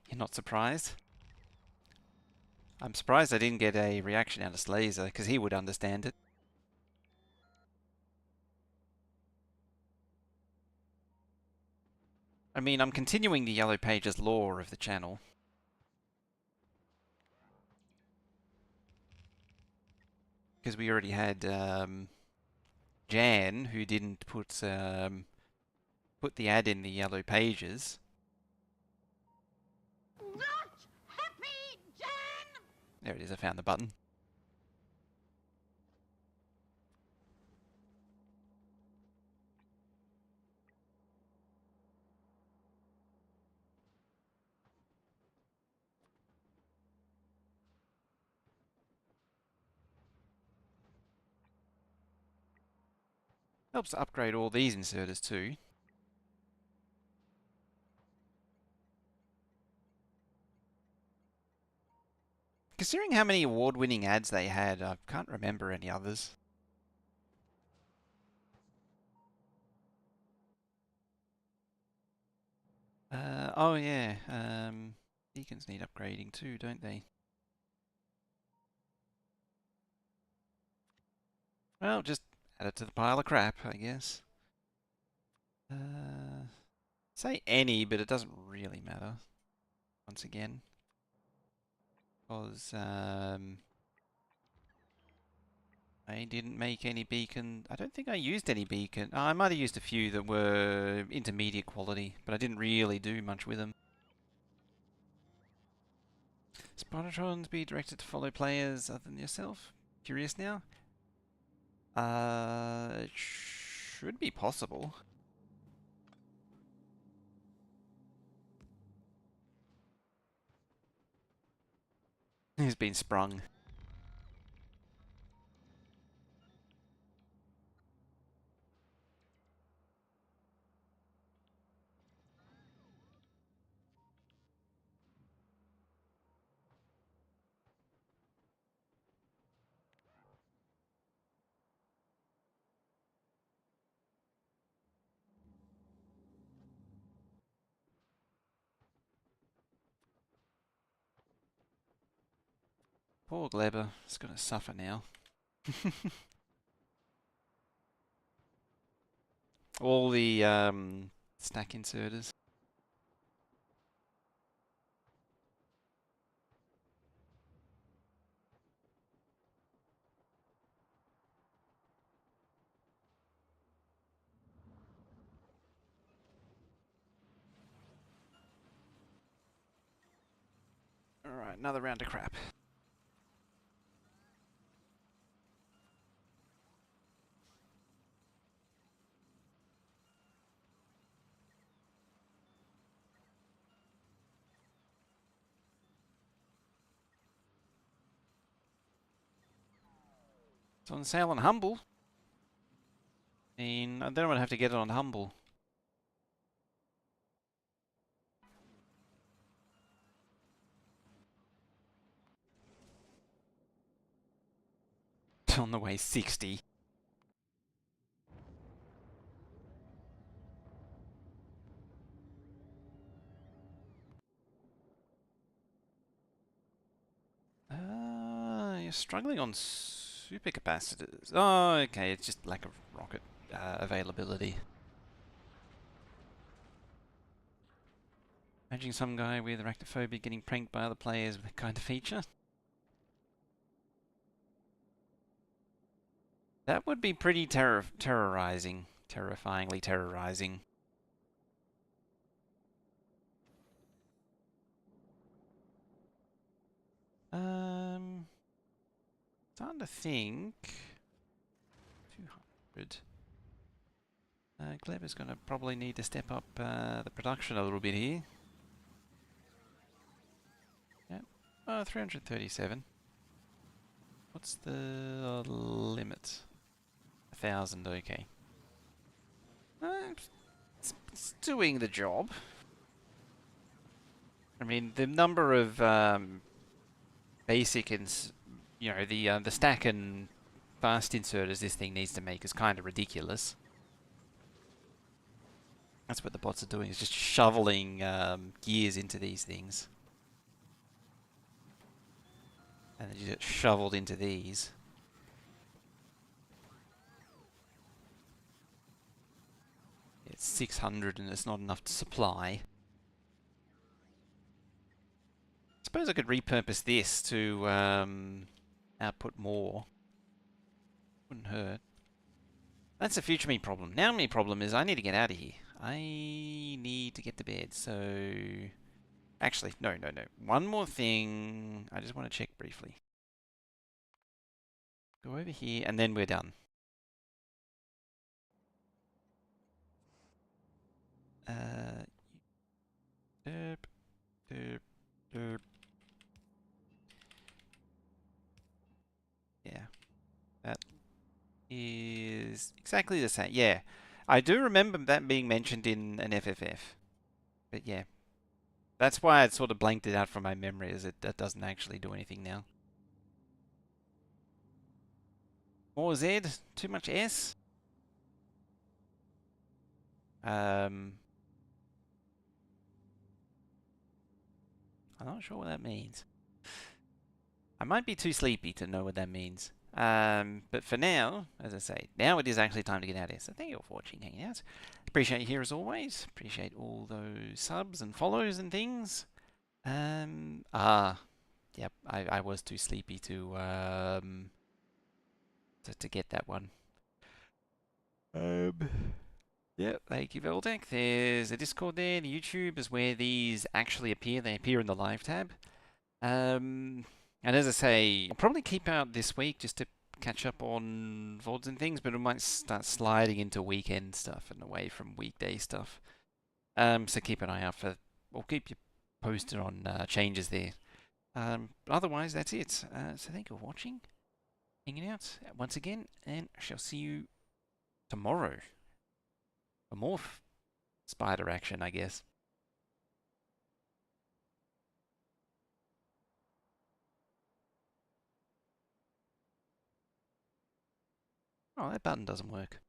You're not surprised? I'm surprised I didn't get a reaction out of Slazer, because he would understand it. I mean, I'm continuing the Yellow Pages lore of the channel. Because we already had Jan, who didn't put the ad in the Yellow Pages. Not happy, Jan! There it is, I found the button. Helps to upgrade all these inserters too. Considering how many award-winning ads they had, I can't remember any others. Oh yeah, beacons need upgrading too, don't they? Well, just add it to the pile of crap, I guess. Say any, but it doesn't really matter. Once again. Because, I didn't make any beacon. I don't think I used any beacon. Oh, I might have used a few that were intermediate quality, but I didn't really do much with them. Spinotrons be directed to follow players other than yourself? Curious now? It should be possible. He's been sprung. Poor Gleber. He's gonna suffer now. All the stack inserters. Alright, another round of crap. It's on sale on Humble. I mean, I don't want to have to get it on Humble. On the way 60. You're struggling on supercapacitors. Oh, okay, it's just lack of rocket availability. Imagine some guy with arachnophobia getting pranked by other players with that kind of feature. That would be pretty terrorizing, Terrifyingly terrorizing. Starting to think 200. Gleb is going to probably need to step up the production a little bit here. Yep. 337. What's the limit? 1,000, okay. It's doing the job. I mean, the number of basic and the stack and fast inserters this thing needs to make is kind of ridiculous. That's what the bots are doing, is just shoveling gears into these things. And then you get shoveled into these. It's 600 and it's not enough to supply. I suppose I could repurpose this to output more. Wouldn't hurt. That's a future me problem. Now me problem is I need to get out of here. I need to get to bed, so... Actually, no. One more thing I just want to check briefly. Go over here, and then we're done. Derp, derp, derp. Yeah, that is exactly the same. Yeah, I do remember that being mentioned in an FFF. But yeah, that's why I sort of blanked it out from my memory, as that doesn't actually do anything now. More Z, too much S. I'm not sure what that means. I might be too sleepy to know what that means. But for now, as I say, now it is actually time to get out of here. So thank you all for watching, hanging out. Appreciate you here as always. Appreciate all those subs and follows and things. Yep, I was too sleepy to get that one. Yeah, thank you, Veldeck. There's a Discord there. The YouTube is where these actually appear. They appear in the live tab. And as I say, I'll probably keep out this week just to catch up on VODs and things, but it might start sliding into weekend stuff and away from weekday stuff. So keep an eye out for, or keep you posted on changes there. Otherwise, that's it. So thank you for watching, hanging out once again, and I shall see you tomorrow for more spider action, I guess. Oh, that button doesn't work.